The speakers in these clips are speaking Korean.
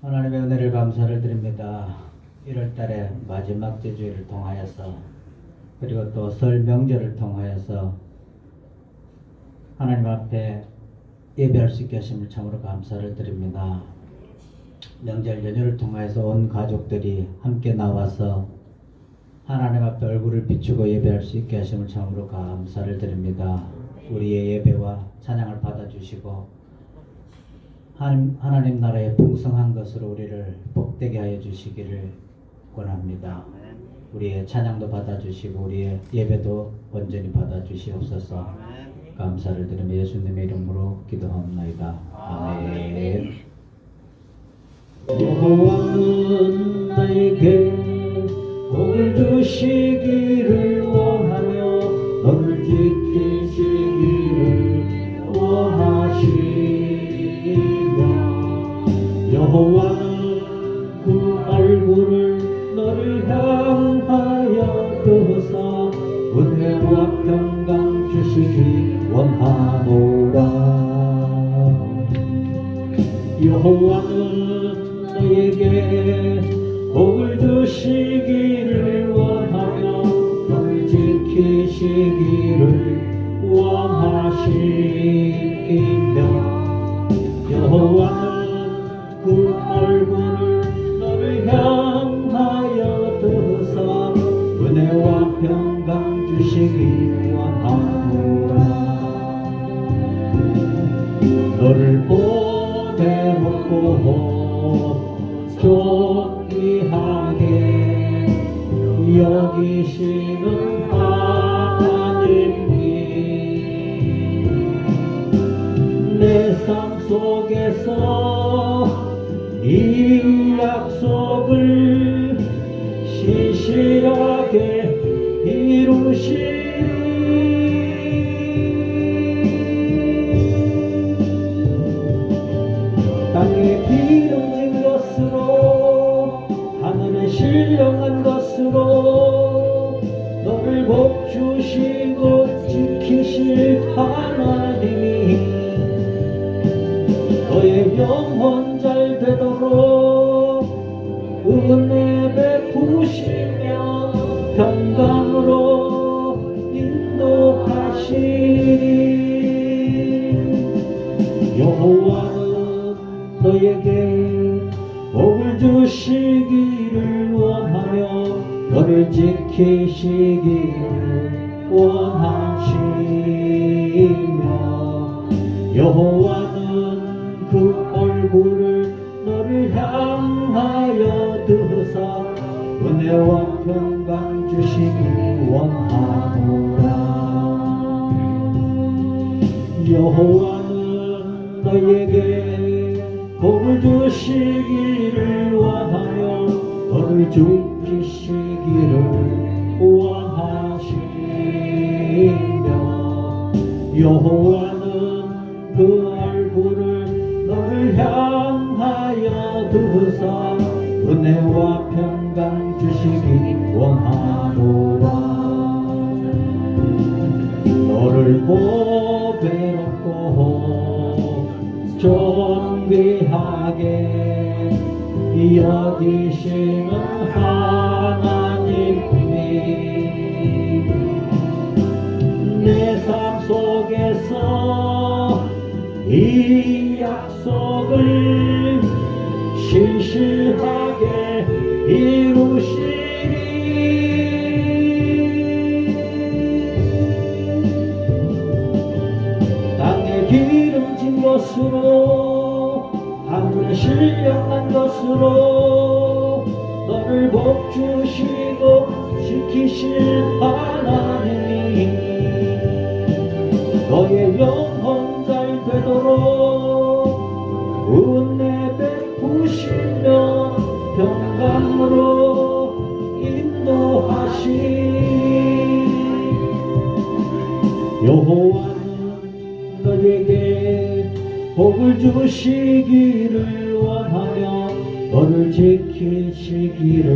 하나님의 은혜를 감사를 드립니다. 1월달에 마지막 주일을 통하여서 그리고 또 설 명절을 통하여서 하나님 앞에 예배할 수 있게 하심을 참으로 감사를 드립니다. 명절 연휴를 통하여서 온 가족들이 함께 나와서 하나님 앞에 얼굴을 비추고 예배할 수 있게 하심을 참으로 감사를 드립니다. 우리의 예배와 찬양을 받아주시고 하나님 나라의 풍성한 것으로 우리를 복되게 하여 주시기를 원합니다. 우리의 찬양도 받아주시고 우리의 예배도 온전히 받아주시옵소서. 감사를 드리며 예수님의 이름으로 기도합나이다. 아멘. 여호와는 나에게 복을 주시기를 원하며 너를 지키시기를 원하시며 여호와는 그 얼굴을 너를 향하여 드사 은혜와 평강 주시기 원하노라. 여호와는 너에게 복을 주시기를 원하며 너를 지키시기를 원하시며 여호와는 그 얼굴을 너를 향하여 드사 은혜와 평강 주시기 원하노라. 너를 보배롭고 존귀하게 여기시는 하나님이 내 삶 속에서 이 약속을 신실하게 이루시리. 땅에 기름진 것으로 하늘에 신령한 것으로 너를 복주시고 지키실 하나님이 너의 영혼 잘 되도록 은혜 베푸시며 평강으로 인도하시리. 여호와는 너에게 복을 주시기를 원하며 너를 지키시기를 원하시며 여호와는 그 얼굴을 너를 향하여 드사 은혜와 평강 주시기 원하노라. 여호와는 너에게 복을 주시기를 원하며 너를 지키시기를 원하시며 여호와는 그 얼굴을 너를 향하여 드사 은혜와 평강 주시기 원하노라. 너를 보배롭고 존귀하게 여기시는 하나님이 내 삶 속에서 이 약속을 신실하게 이루시리. 땅에 기름진 것으로 하늘에 신령한 것으로 너를 복주시고 지키실 하나님이 너의 영혼 잘 되도록 은혜 베푸시며 평강으로 인도하시리. 여호와는 너에게 복을 주시기를 원하며 너를 지키시기를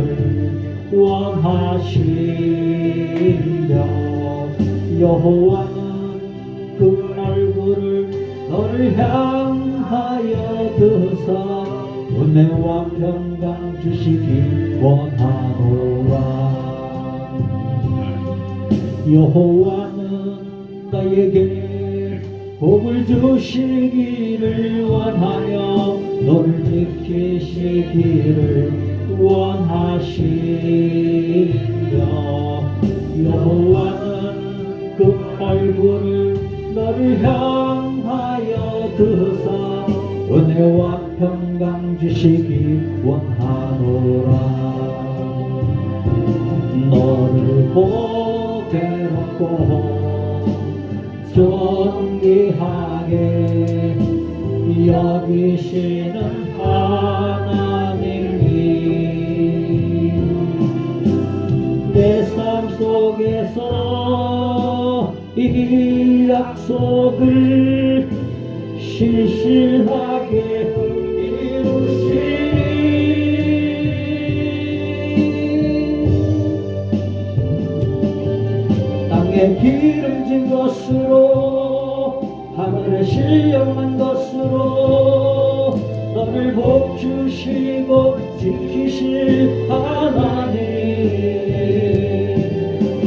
원하시며 여호와는 그 얼굴을 너를 향하여 드사 은혜와 평강 주시기 원하노라. 여호와는 나에게 복을 주시기를 원하며 너를 지키시기를 원하시며 여호와는 그 얼굴을 너를 향하여 드사 은혜와 평강 주시기 원하노라. 너를 보배롭고 존귀하게 여기시는 하나님이 내 삶 속에서 이 약속을 신실하게 이루시리. 땅에 기름진 것으로 하늘에 신령한 것으로 너를 복주시고 지키실 하나님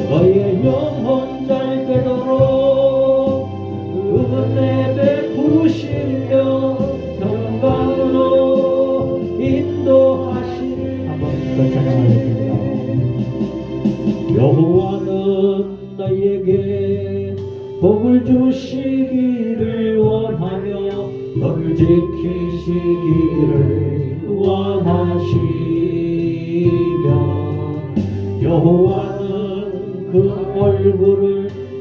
너의 영혼 잘 되도록 은혜 베푸시며 평강으로 인도하시리. 한번 더 찬양하겠습니다. 여호와는 너에게 복을 주시기를 원하며 너를 지키시기를 원하시며 여호와는 그 얼굴을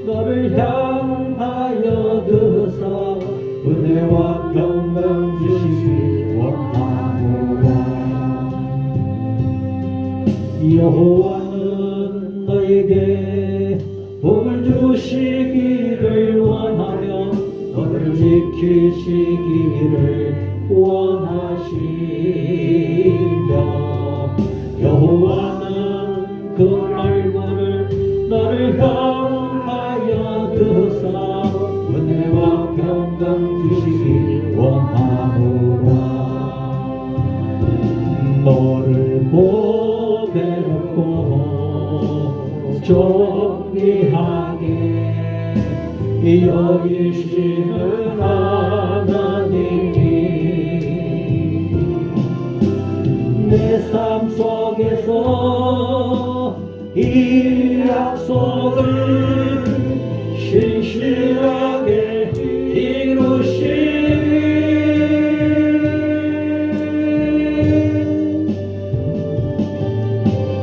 너를 향하여 드사 은혜와 평강 주시기 원하노라. 여호와는 너에게 복을 주시기를 원하며 너를 지키시기를 원하시며 여호와는 그 얼굴을 너를 향하여 드사 은혜와 평강 주시기 원하노라. 너를 보배롭고 존귀하게 여기시는 하나님이 내 삶 속에서 이 약속을 신실하게 이루시리.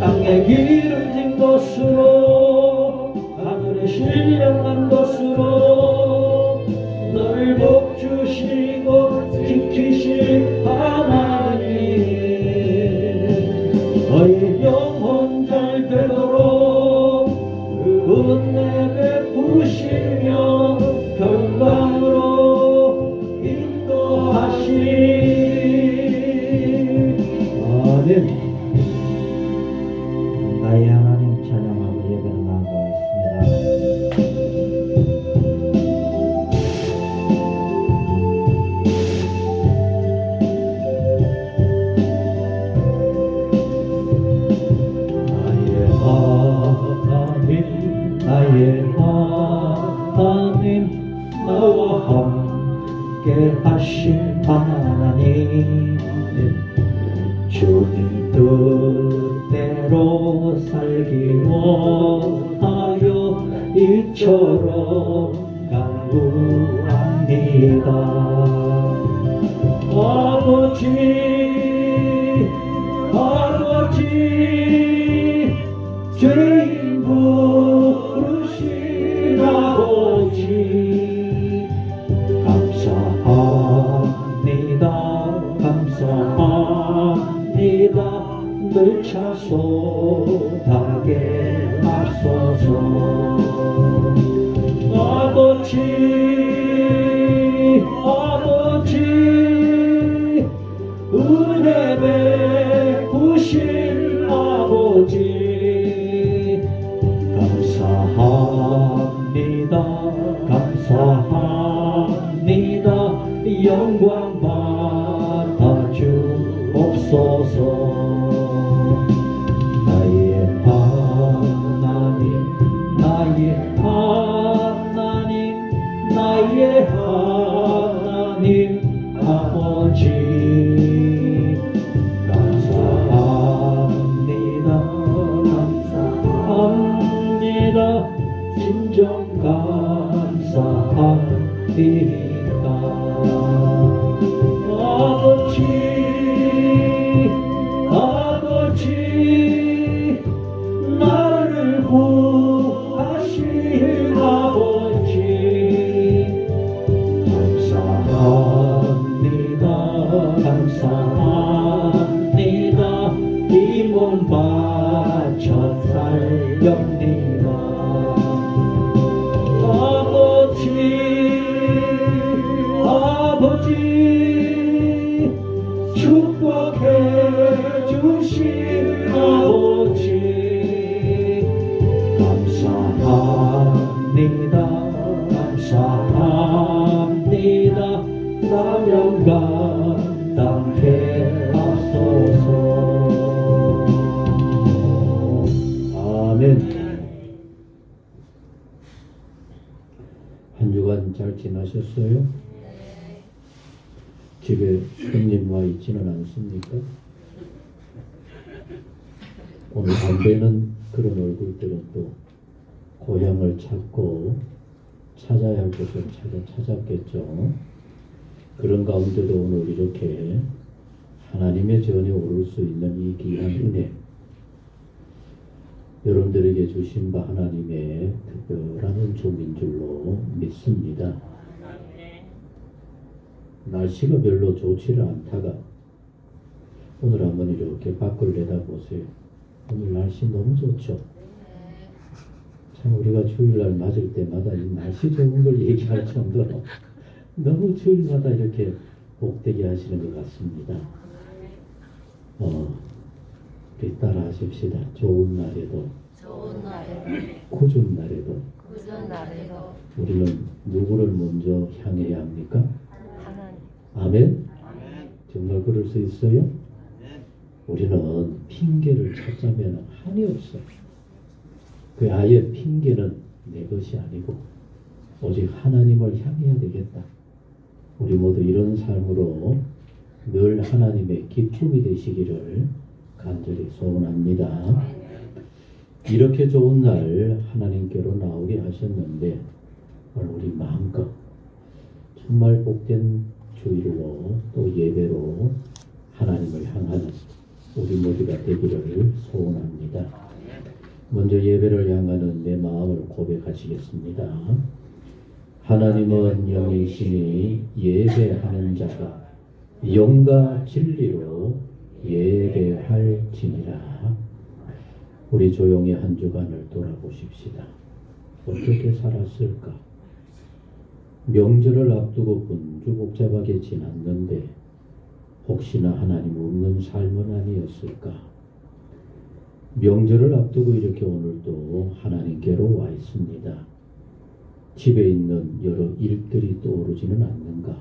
땅에 기름진 것으로 하늘에 신령한 것으로 너를 복주시고 지키실 하나님 너의 영혼 잘 되도록 은혜 베푸시며 평강으로 인도하시리. 아멘. 나의 하나님 찬양하고 예배를 나가겠습니다. 나의 하나님 나와 함께 하신 하나님 주님 뜻대로 살기 원하여 이처럼 간구합니다. 아버지 죄인 부르신 아버지 감사합니다 늘 차솔하게 하소서. 아버지 은혜 베푸신 아버지 감사합니다 영광 받아주옵소서. 하소서. 나의 하나님, 나의 하나님, 나의 하나님 아버지, 감사합니다, 감사합니다, 진정 감사합니다. 아버지, 아버지, 나를 구하신 아버지, 감사합니다, 감사합니다. 이 몸 바쳐 살렵니다. 아버지, 아버지, 축복해 주신 아버지, 감사합니다, 감사합니다. 사명 감당해 하소서. 아멘. 한 주간 잘 지나셨어요? 집에 손님 와 있지는 않습니까? 오늘 안 뵈는 그런 얼굴들은 또 고향을 찾고 찾아야 할 곳을 찾았겠죠. 그런 가운데도 오늘 이렇게 하나님의 전에 오를 수 있는 이 귀한 은혜, 여러분들에게 주신 바 하나님의 특별한 은총인 줄로 믿습니다. 날씨가 별로 좋지를 않다가 오늘 한번 이렇게 밖을 내다보세요. 오늘 날씨 너무 좋죠. 참 우리가 주일날 맞을 때마다 이 날씨 좋은 걸 얘기할 정도로 너무 주일마다 이렇게 복되게 하시는 것 같습니다. 우리 따라 하십시다. 좋은 날에도 굳은 날에도 우리는 누구를 먼저 향해야 합니까? 아멘? 정말 그럴 수 있어요? 우리는 핑계를 찾자면 한이 없어. 그 아예 핑계는 내 것이 아니고 오직 하나님을 향해야 되겠다. 우리 모두 이런 삶으로 늘 하나님의 기쁨이 되시기를 간절히 소원합니다. 이렇게 좋은 날 하나님께로 나오게 하셨는데 오늘 우리 마음껏 정말 복된 주일로 또 예배로 하나님을 향하는 우리 모두가 되기를 소원합니다. 먼저 예배를 향하는 내 마음을 고백하시겠습니다. 하나님은 영이시니 예배하는 자가 영과 진리로 예배할지니라. 우리 조용히 한 주간을 돌아보십시다. 어떻게 살았을까? 명절을 앞두고군 복잡하게 지났는데 혹시나 하나님 없는 삶은 아니었을까? 명절을 앞두고 이렇게 오늘도 하나님께로 와 있습니다. 집에 있는 여러 일들이 떠오르지는 않는가?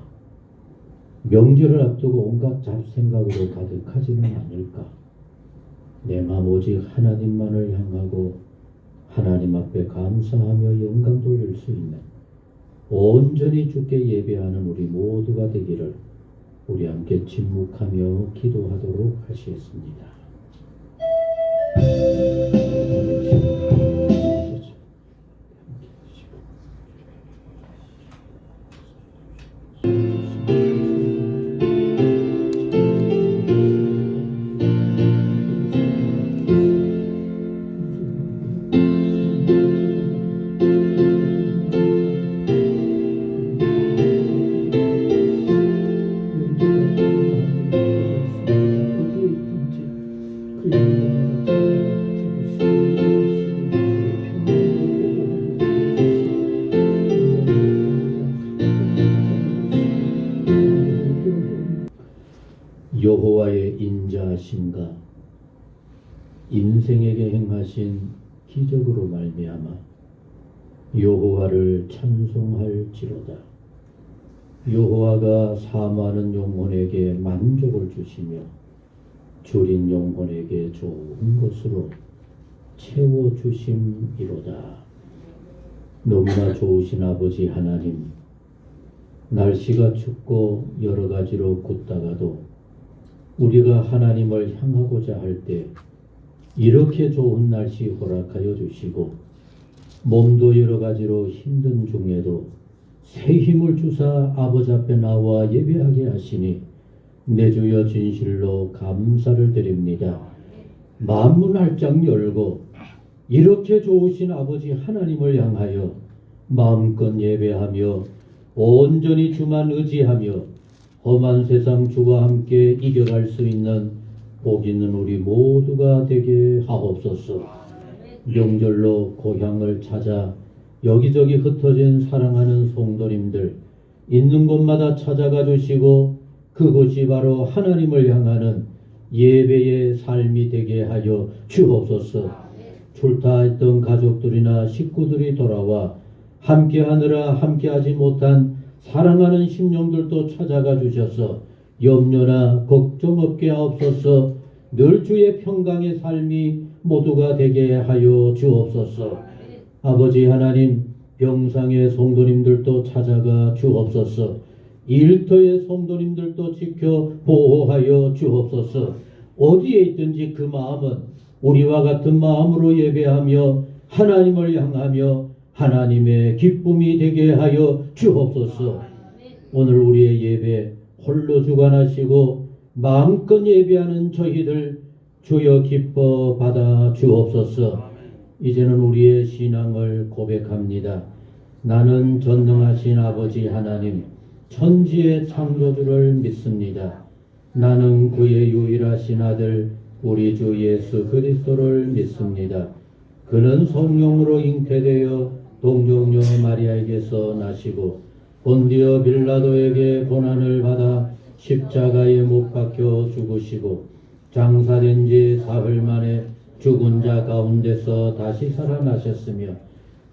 명절을 앞두고 온갖 잡생각으로 가득하지는 않을까? 내 마음 오직 하나님만을 향하고 하나님 앞에 감사하며 영광 돌릴 수 있는 온전히 주께 예배하는 우리 모두가 되기를 우리 함께 침묵하며 기도하도록 하시겠습니다. 여호와의 인자하심과 인생에게 행하신 기적으로 말미암아 여호와를 찬송할지로다. 여호와가 사모하는 영혼에게 만족을 주시며 줄인 영혼에게 좋은 것으로 채워주심이로다. 너무나 좋으신 아버지 하나님, 날씨가 춥고 여러 가지로 굳다가도 우리가 하나님을 향하고자 할 때 이렇게 좋은 날씨 허락하여 주시고, 몸도 여러 가지로 힘든 중에도 새 힘을 주사 아버지 앞에 나와 예배하게 하시니 내 주여 진실로 감사를 드립니다. 만문 활짝 열고 이렇게 좋으신 아버지 하나님을 향하여 마음껏 예배하며 온전히 주만 의지하며 험한 세상 주와 함께 이겨갈 수 있는 복 있는 우리 모두가 되게 하옵소서. 명절로 고향을 찾아 여기저기 흩어진 사랑하는 성도님들 있는 곳마다 찾아가 주시고 그곳이 바로 하나님을 향하는 예배의 삶이 되게 하여 주옵소서. 출타했던 가족들이나 식구들이 돌아와 함께하느라 함께하지 못한 사랑하는 심령들도 찾아가 주셔서 염려나 걱정 없게 하옵소서. 늘 주의 평강의 삶이 모두가 되게 하여 주옵소서. 아버지 하나님, 병상의 성도님들도 찾아가 주옵소서. 일터의 성도님들도 지켜 보호하여 주옵소서. 어디에 있든지 그 마음은 우리와 같은 마음으로 예배하며 하나님을 향하며 하나님의 기쁨이 되게 하여 주옵소서. 오늘 우리의 예배 홀로 주관하시고 마음껏 예배하는 저희들 주여 기뻐 받아 주옵소서. 이제는 우리의 신앙을 고백합니다. 나는 전능하신 아버지 하나님 천지의 창조주를 믿습니다. 나는 그의 유일하신 아들 우리 주 예수 그리스도를 믿습니다. 그는 성령으로 잉태되어 동정녀 마리아에게서 나시고 본디오 빌라도에게 고난을 받아 십자가에 못 박혀 죽으시고 장사된 지 사흘 만에 죽은 자 가운데서 다시 살아나셨으며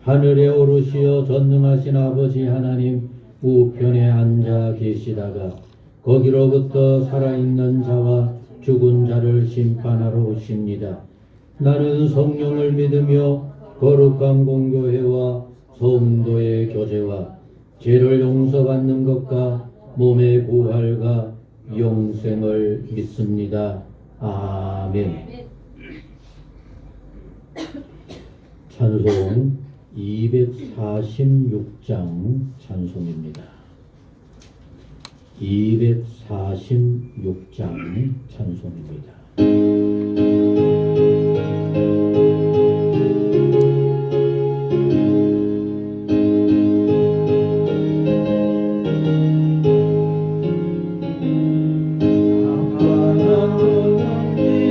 하늘에 오르시어 전능하신 아버지 하나님 우편에 앉아 계시다가 거기로부터 살아있는 자와 죽은 자를 심판하러 오십니다. 나는 성령을 믿으며 거룩한 공교회와 성도의 교제와 죄를 용서받는 것과 몸의 부활과 영생을 믿습니다. 아멘. 찬송 246장 찬송입니다. 246장 찬송입니다.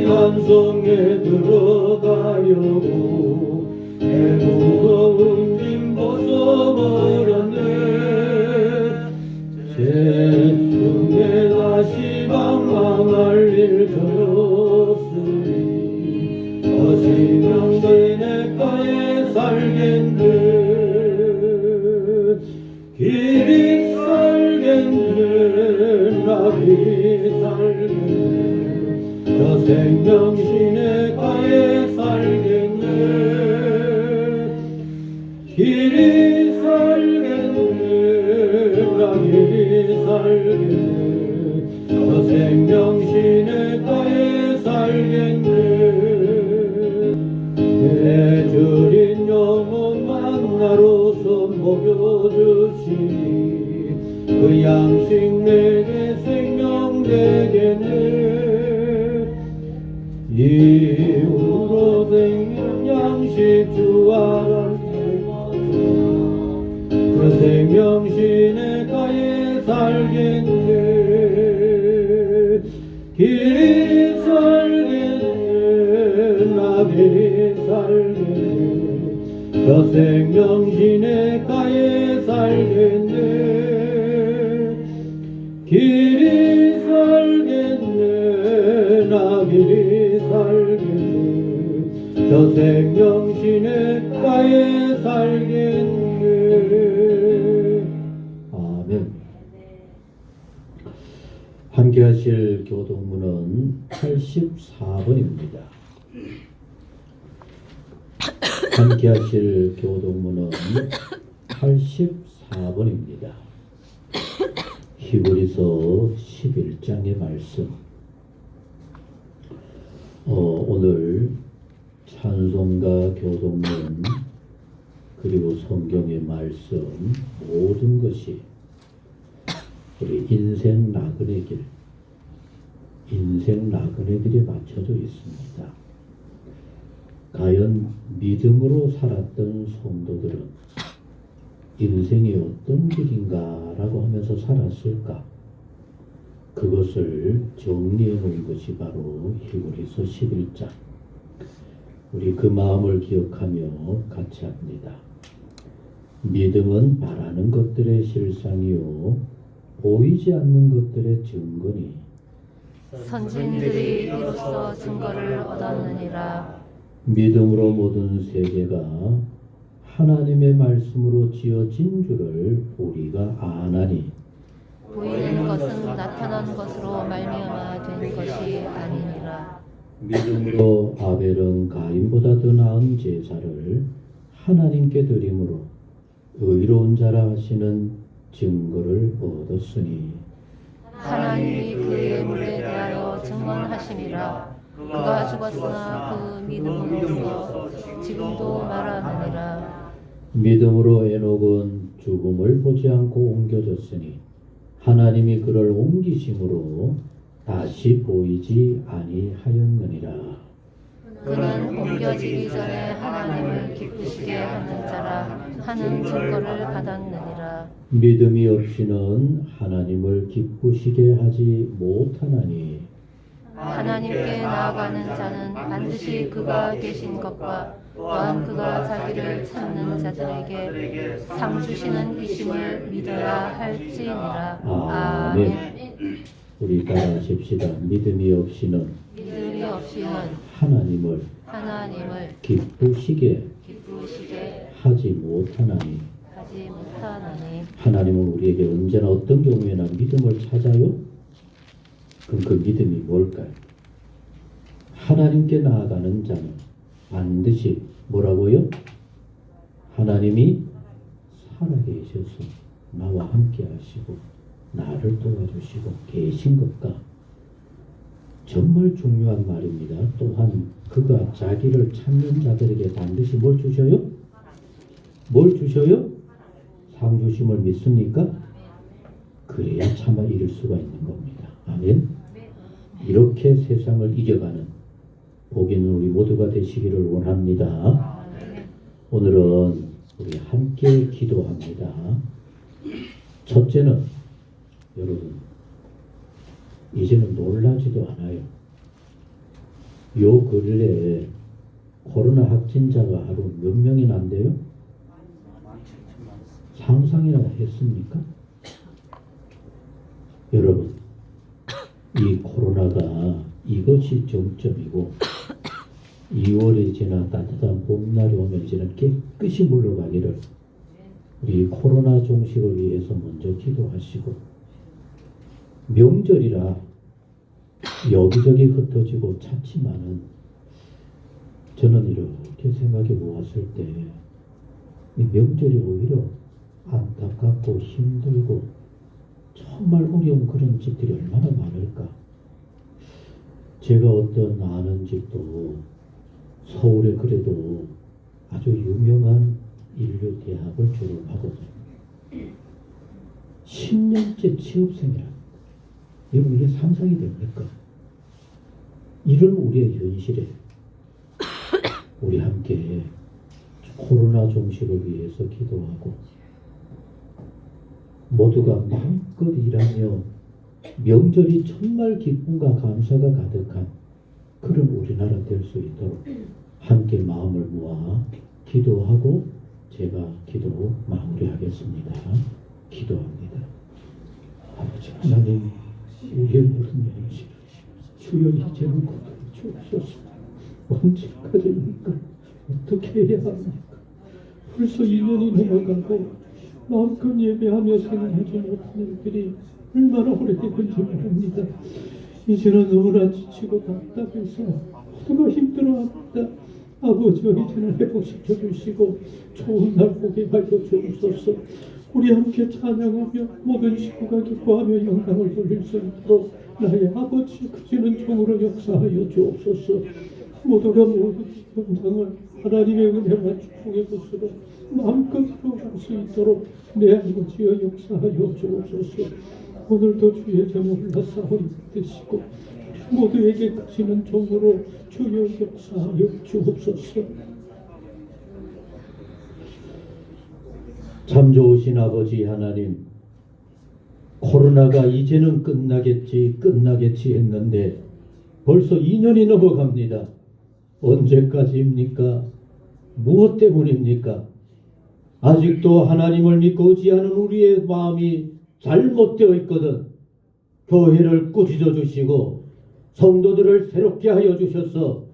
산성에 들어가려고 내 무거운 짐 벗어버렸네. 제 다시 방황할 일 저렸으니 거시명대 내가에 살겠네. 길이 살겠네. 나비 살겠네. 저 생명신의 가에 살겠네. 길이 살겠네. 나길이 살겠네. 저 생명신의 가에 살겠네. 내 줄인 영혼 만나로서 먹여주시니 그 양식 내게 생명 되겠네. 이후로 생명 양식 주와 함께 그 생명신의 가에 살겠네. 길이 살겠네. 나길이 살겠네. 저 생명신의 가에 살겠네. 길이 살겠네. 나길이 살겠네. 저 생명신의 가에 살겠네. 아멘. 함께 하실 교동문은 84번입니다. 함께 하실 교동문은 84번입니다. 히브리서 11장의 말씀. 오늘 찬송가 교동문 그리고 성경의 말씀 모든 것이 우리 인생 나그네 길에 맞춰져 있습니다. 과연 믿음으로 살았던 성도들은 인생이 어떤 길인가라고 하면서 살았을까? 그것을 정리해 놓은 것이 바로 히브리서 11장. 우리 그 마음을 기억하며 같이 합니다. 믿음은 바라는 것들의 실상이요 보이지 않는 것들의 증거니 선진들이 이로써 증거를 얻었느니라. 믿음으로 모든 세계가 하나님의 말씀으로 지어진 줄을 우리가 아나니 보이는 것은 나타난 것으로 말미암아 된 것이 아니니라. 믿음으로 아벨은 가인보다 더 나은 제사를 하나님께 드림으로 의로운 자라 하시는 증거를 얻었으니 하나님이 그의 예물에 대하여 증언하심이라. 그가 죽었으나 그 믿음으로써 지금도 말하느니라. 믿음으로 에녹은 죽음을 보지 않고 옮겨졌으니 하나님이 그를 옮기심으로 다시 보이지 아니하였느니라. 그는 옮겨지기 전에 하나님을 기쁘시게 하는 자라 하는 증거를 받았느니라. 믿음이 없이는 하나님을 기쁘시게 하지 못하나니 하나님께 나아가는 자는 반드시 그가 계신 것과 또한 그가 자기를 찾는 자들에게 상 주시는 이심을 믿어야 할지니라. 아멘. 우리 따라하십시다. 믿음이 없이는 믿음이 없이는 하나님을 기쁘시게 하지 못하나니 하지 못하나니. 하나님은 우리에게 언제나 어떤 경우에나 믿음을 찾아요? 그럼 그 믿음이 뭘까요? 하나님께 나아가는 자는 반드시 뭐라고요? 하나님이 살아계셔서 나와 함께 하시고 나를 도와주시고 계신 것과 정말 중요한 말입니다. 또한 그가 자기를 찾는 자들에게 반드시 뭘 주셔요? 뭘 주셔요? 상 주심을 믿습니까? 그래야 차마 이룰 수가 있는 겁니다. 아멘. 이렇게 세상을 이겨가는 복 있는 우리 모두가 되시기를 원합니다. 오늘은 우리 함께 기도합니다. 첫째는 여러분 이제는 놀라지도 않아요. 요 근래에 코로나 확진자가 하루 몇 명이 난대요? 상상이나 했습니까? 여러분 이 코로나가 이것이 정점이고 2월이 지나 따뜻한 봄날이 오면 이제는 깨끗이 물러가기를 우리 코로나 종식을 위해서 먼저 기도하시고 명절이라 여기저기 흩어지고 찾지만은 저는 이렇게 생각해 보았을 때 이 명절이 오히려 안타깝고 힘들고 정말 어려운 그런 집들이 얼마나 많을까. 제가 어떤 아는 집도 서울에 그래도 아주 유명한 인류 대학을 졸업하고 10년째 취업생이라. 여러분 이게 상상이 됩니까? 이런 우리의 현실에 우리 함께 코로나 종식을 위해서 기도하고 모두가 마음껏 일하며 명절이 정말 기쁨과 감사가 가득한 그런 우리나라 될 수 있도록 함께 마음을 모아 기도하고 제가 기도 마무리하겠습니다. 기도합니다. 아버지 하나님, 우리의 모든 영신 주여 이제는 고통 주옵소서. 언제까지입니까? 어떻게 해야 합니까? 벌써 2년이 넘어가고 마음껏 예배하며 생활하지 못하는 일들이 얼마나 오래됐는지 모릅니다. 이제는 너무나 지치고 답답해서 모두가 힘들어합니다. 아버지와 이제는 회복시켜 주시고 좋은 날 보게 하여 주옵소서. 우리 함께 찬양하며 모든 식구가 기뻐하며 영광을 돌릴 수 있도록 나의 아버지 크시는 종으로 역사하여 주옵소서. 모두가 모든 영광을 하나님의 은혜와 축복의 것으로 마음껏 이루어갈 수 있도록 내 아버지여 역사하여 주옵소서. 오늘도 주의 점을 올라싸우리 되시고 모두에게 크시는 종으로 주여 역사하여 주옵소서. 참 좋으신 아버지 하나님, 코로나가 이제는 끝나겠지 했는데 벌써 2년이 넘어갑니다. 언제까지입니까? 무엇 때문입니까? 아직도 하나님을 믿고 의지하는 우리의 마음이 잘못되어 있거든 교회를 꾸짖어 주시고 성도들을 새롭게 하여 주셔서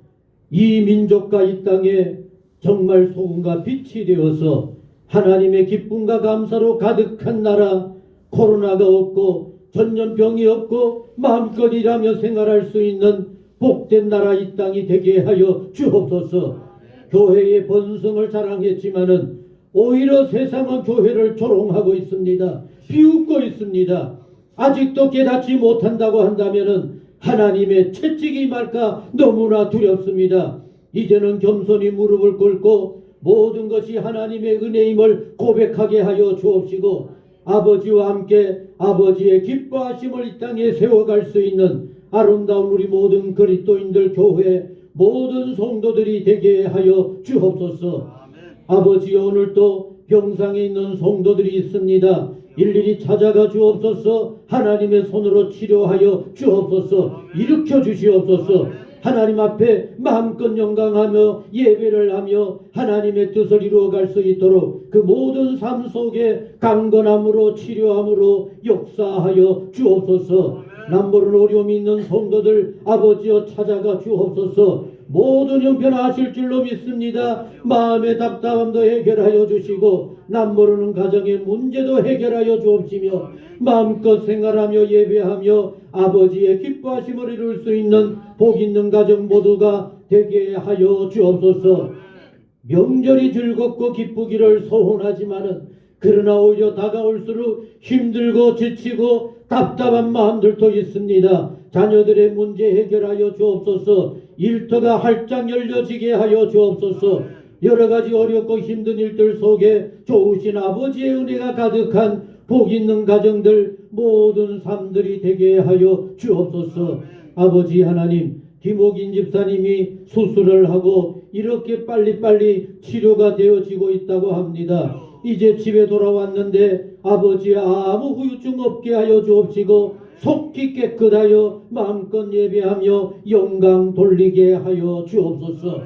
이 민족과 이 땅에 정말 소금과 빛이 되어서 하나님의 기쁨과 감사로 가득한 나라, 코로나가 없고 전염병이 없고 마음껏 일하며 생활할 수 있는 복된 나라 이 땅이 되게 하여 주옵소서. 교회의 번성을 자랑했지만은 오히려 세상은 교회를 조롱하고 있습니다. 비웃고 있습니다. 아직도 깨닫지 못한다고 한다면은 하나님의 채찍이 말까 너무나 두렵습니다. 이제는 겸손히 무릎을 꿇고 모든 것이 하나님의 은혜임을 고백하게 하여 주옵시고 아버지와 함께 아버지의 기뻐하심을 이 땅에 세워갈 수 있는 아름다운 우리 모든 그리스도인들 교회 모든 성도들이 되게 하여 주옵소서. 아버지 오늘도 병상에 있는 성도들이 있습니다. 일일이 찾아가 주옵소서. 하나님의 손으로 치료하여 주옵소서. 일으켜 주시옵소서. 하나님 앞에 마음껏 영광하며 예배를 하며 하나님의 뜻을 이루어갈 수 있도록 그 모든 삶 속에 강건함으로 치료함으로 역사하여 주옵소서. 남모른 어려움이 있는 성도들 아버지여 찾아가 주옵소서. 모든 형편하실 줄로 믿습니다. 마음의 답답함도 해결하여 주시고 남모르는 가정의 문제도 해결하여 주옵시며 마음껏 생활하며 예배하며 아버지의 기뻐하심을 이룰 수 있는 복 있는 가정 모두가 되게 하여 주옵소서. 명절이 즐겁고 기쁘기를 소원하지만은 그러나 오히려 다가올수록 힘들고 지치고 답답한 마음들도 있습니다. 자녀들의 문제 해결하여 주옵소서. 일터가 활짝 열려지게 하여 주옵소서. 여러 가지 어렵고 힘든 일들 속에 좋으신 아버지의 은혜가 가득한 복 있는 가정들 모든 삶들이 되게 하여 주옵소서. 아버지 하나님, 김옥인 집사님이 수술을 하고 이렇게 빨리빨리 치료가 되어지고 있다고 합니다. 이제 집에 돌아왔는데 아버지 아무 후유증 없게 하여 주옵시고 속히 깨끗하여 마음껏 예배하며 영광 돌리게 하여 주옵소서.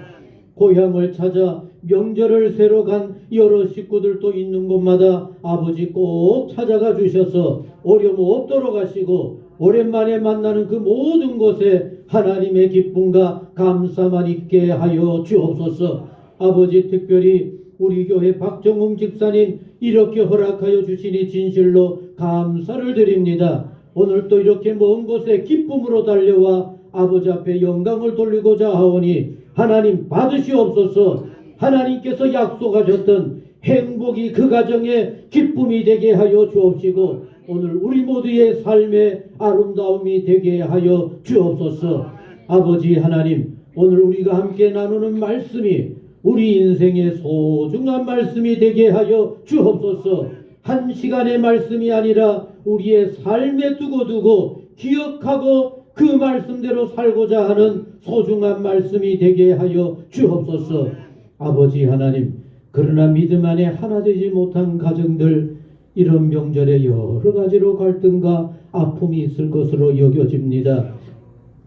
고향을 찾아 명절을 새로 간 여러 식구들도 있는 곳마다 아버지 꼭 찾아가 주셔서 어려움 없도록 하시고 오랜만에 만나는 그 모든 곳에 하나님의 기쁨과 감사만 있게 하여 주옵소서. 아버지 특별히 우리 교회 박정웅 집사님 이렇게 허락하여 주시니 진실로 감사를 드립니다. 오늘 또 이렇게 먼 곳에 기쁨으로 달려와 아버지 앞에 영광을 돌리고자 하오니 하나님 받으시옵소서. 하나님께서 약속하셨던 행복이 그 가정에 기쁨이 되게 하여 주옵시고 오늘 우리 모두의 삶의 아름다움이 되게 하여 주옵소서. 아버지 하나님, 오늘 우리가 함께 나누는 말씀이 우리 인생의 소중한 말씀이 되게 하여 주옵소서. 한 시간의 말씀이 아니라 우리의 삶에 두고 기억하고 그 말씀대로 살고자 하는 소중한 말씀이 되게 하여 주옵소서. 아버지 하나님, 그러나 믿음 안에 하나 되지 못한 가정들 이런 명절에 여러 가지로 갈등과 아픔이 있을 것으로 여겨집니다.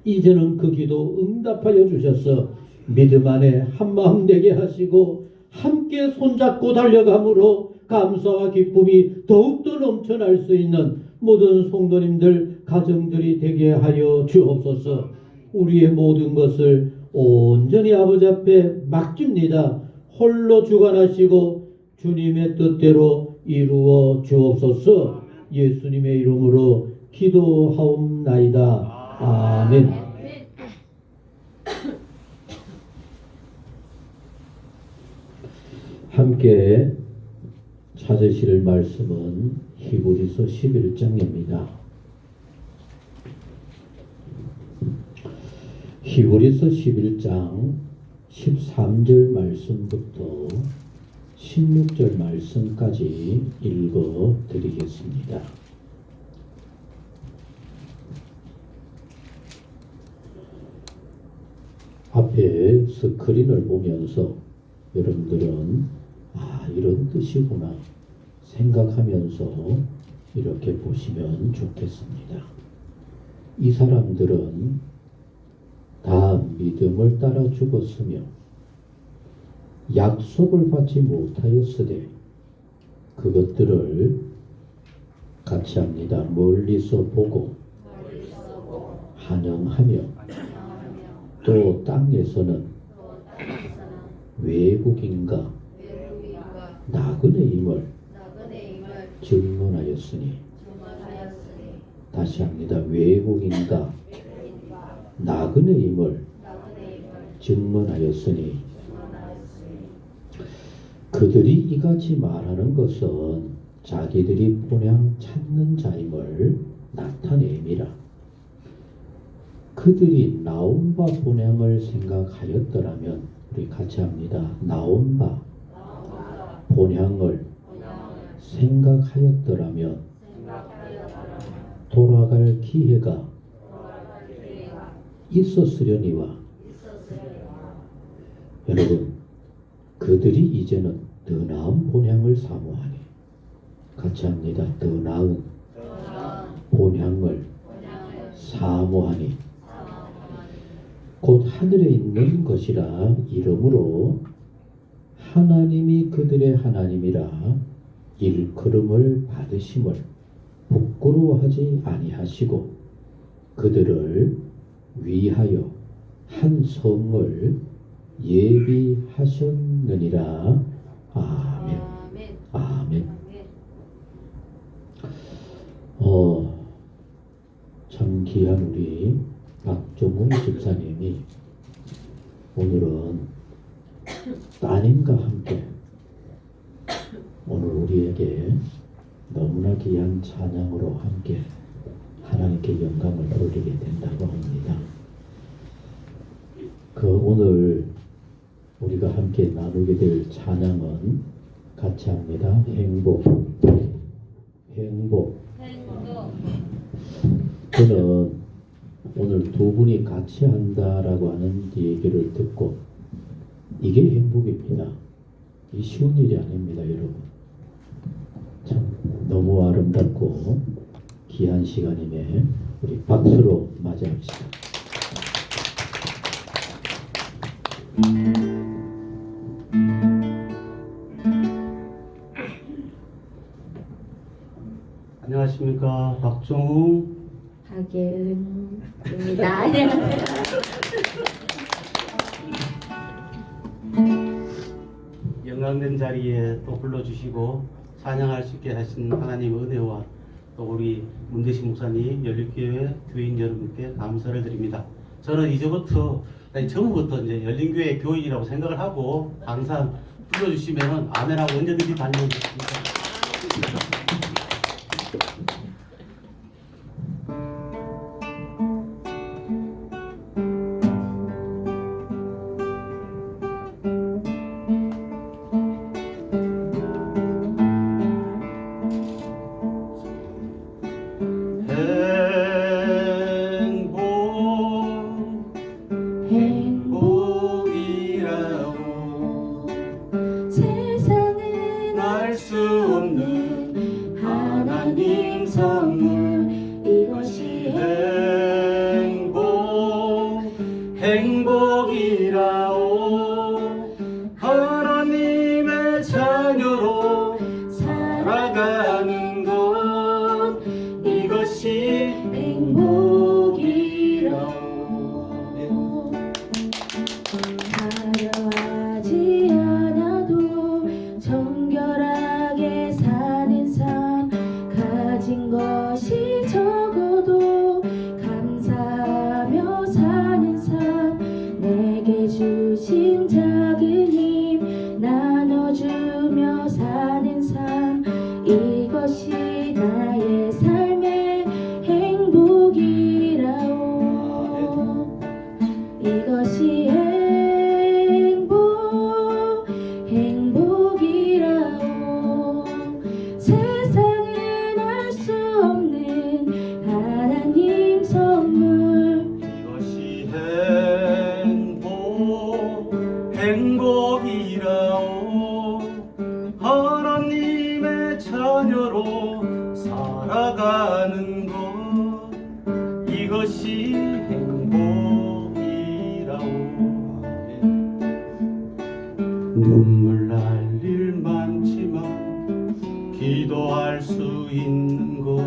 이제는 그 기도 응답하여 주셔서 믿음 안에 한마음 되게 하시고 함께 손잡고 달려감으로 감사와 기쁨이 더욱더 넘쳐날 수 있는 모든 성도님들 가정들이 되게 하여 주옵소서. 우리의 모든 것을 온전히 아버지 앞에 맡깁니다. 홀로 주관하시고 주님의 뜻대로 이루어 주옵소서. 예수님의 이름으로 기도하옵나이다. 아멘. 함께 찾으실 말씀은 히브리서 11장입니다. 히브리서 11장 13절 말씀부터 16절 말씀까지 읽어 드리겠습니다. 앞에 스크린을 보면서 여러분들은 이런 뜻이구나 생각하면서 이렇게 보시면 좋겠습니다. 이 사람들은 다 믿음을 따라 죽었으며 약속을 받지 못하였으되 그것들을 같이 합니다. 멀리서 보고 환영하며 또 땅에서는 외국인과 나그네임을 증언하였으니 다시 합니다. 외국인과 나그네임을 증언하였으니 그들이 이같이 말하는 것은 자기들이 본향 찾는 자임을 나타냄이라. 그들이 나온 바 본향을 생각하였더라면 우리 같이 합니다. 나온 바 본향을 생각하였더라면 돌아갈 기회가 있었으려니와 여러분 그들이 이제는 더 나은 본향을 사모하니 같이 합니다. 더 나은 본향을 사모하니 곧 하늘에 있는 것이라 이러므로 하나님이 그들의 하나님이라 일컬음을 받으심을 부끄러워하지 아니하시고 그들을 위하여 한 성을 예비하셨느니라. 아멘. 아멘. 참 귀한 우리 박종훈 집사님이 오늘은 따님과 함께 오늘 우리에게 너무나 귀한 찬양으로 함께 하나님께 영광을 돌리게 된다고 합니다. 오늘 우리가 함께 나누게 될 찬양은 같이 합니다. 행복. 저는 오늘 두 분이 같이 한다라고 하는 얘기를 듣고 이게 행복입니다. 이 쉬운 일이 아닙니다, 여러분. 참 너무 아름답고 귀한 시간이네. 우리 박수로 맞이합시다. 안녕하십니까, 박종웅 박예은입니다. 안녕하세요. 영광된 자리에 또 불러주시고 찬양할 수 있게 하신 하나님의 은혜와 또 우리 문대식 목사님, 열린교회 교인 여러분께 감사를 드립니다. 저는 이제부터 처음부터 이제 열린교회 교인이라고 생각을 하고 항상 불러주시면 아멘하고 언제든지 달려오겠습니다. 세상은 알 수 없는 이것이 행복이라오. 눈물 날 일 많지만 기도할 수 있는 것,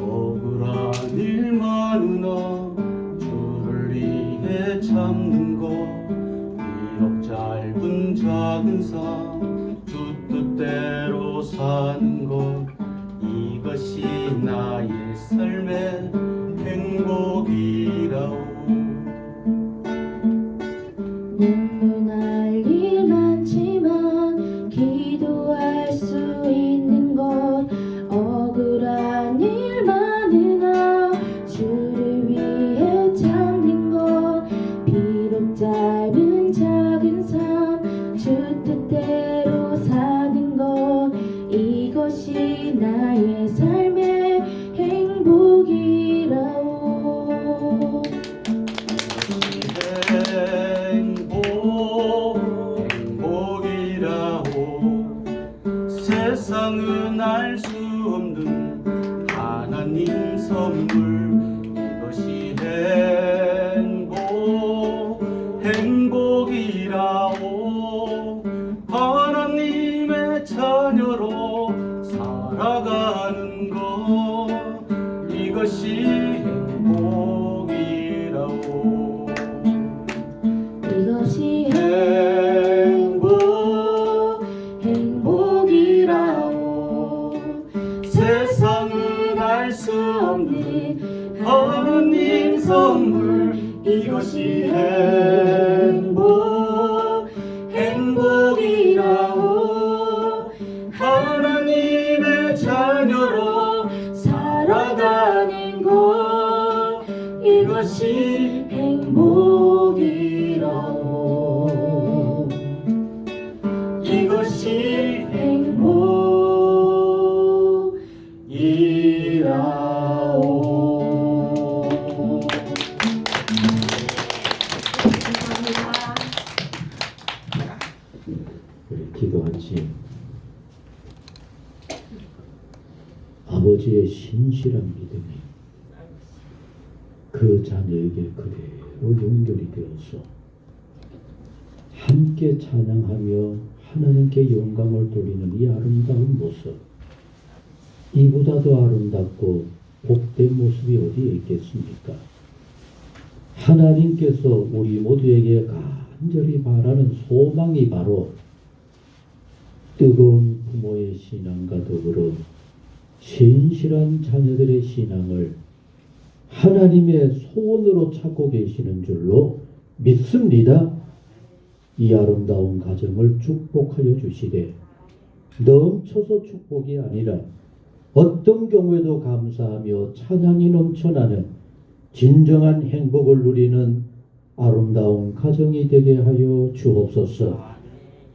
억울한 일 많으나 주를 위해 참는 것, 비록 짧은 작은 삶 주 뜻대로 사는 것, 이것이 나의 삶의 행복이라오. 눈물 날 일 많지만 기도할 수 있는 것, 억울한 일 많으나 주를 위해 참는 것, 비록 짧은 작은 삶 주 뜻대로 사는 것, 이것이 나의 삶의 행복이라오. 행복이라오. 세상은 알 수 없는 하나님 선물, 이것이 행복이라오. 하나님의 자녀로 살아가는 것, 이것이 행복이라오. 이것이 행복이라오. 세상은 알 수 없는 하나님 선물, 이것이 행복이라오. 하나님의 자녀로 살아가는 것, 이것이 행복이라오. 이것이 행복이라오. 우리 기도하지. 아버지의 신실한 믿음이 그 자녀에게 그대로 연결이 되어서 함께 찬양하며 하나님께 영광을 돌리는 이 아름다운 모습, 이보다 더 아름답고 복된 모습이 어디에 있겠습니까? 하나님께서 우리 모두에게 간절히 바라는 소망이 바로 뜨거운 부모의 신앙과 더불어 신실한 자녀들의 신앙을 하나님의 소원으로 찾고 계시는 줄로 믿습니다. 이 아름다운 가정을 축복하여 주시되, 넘쳐서 축복이 아니라 어떤 경우에도 감사하며 찬양이 넘쳐나는 진정한 행복을 누리는 아름다운 가정이 되게 하여 주옵소서.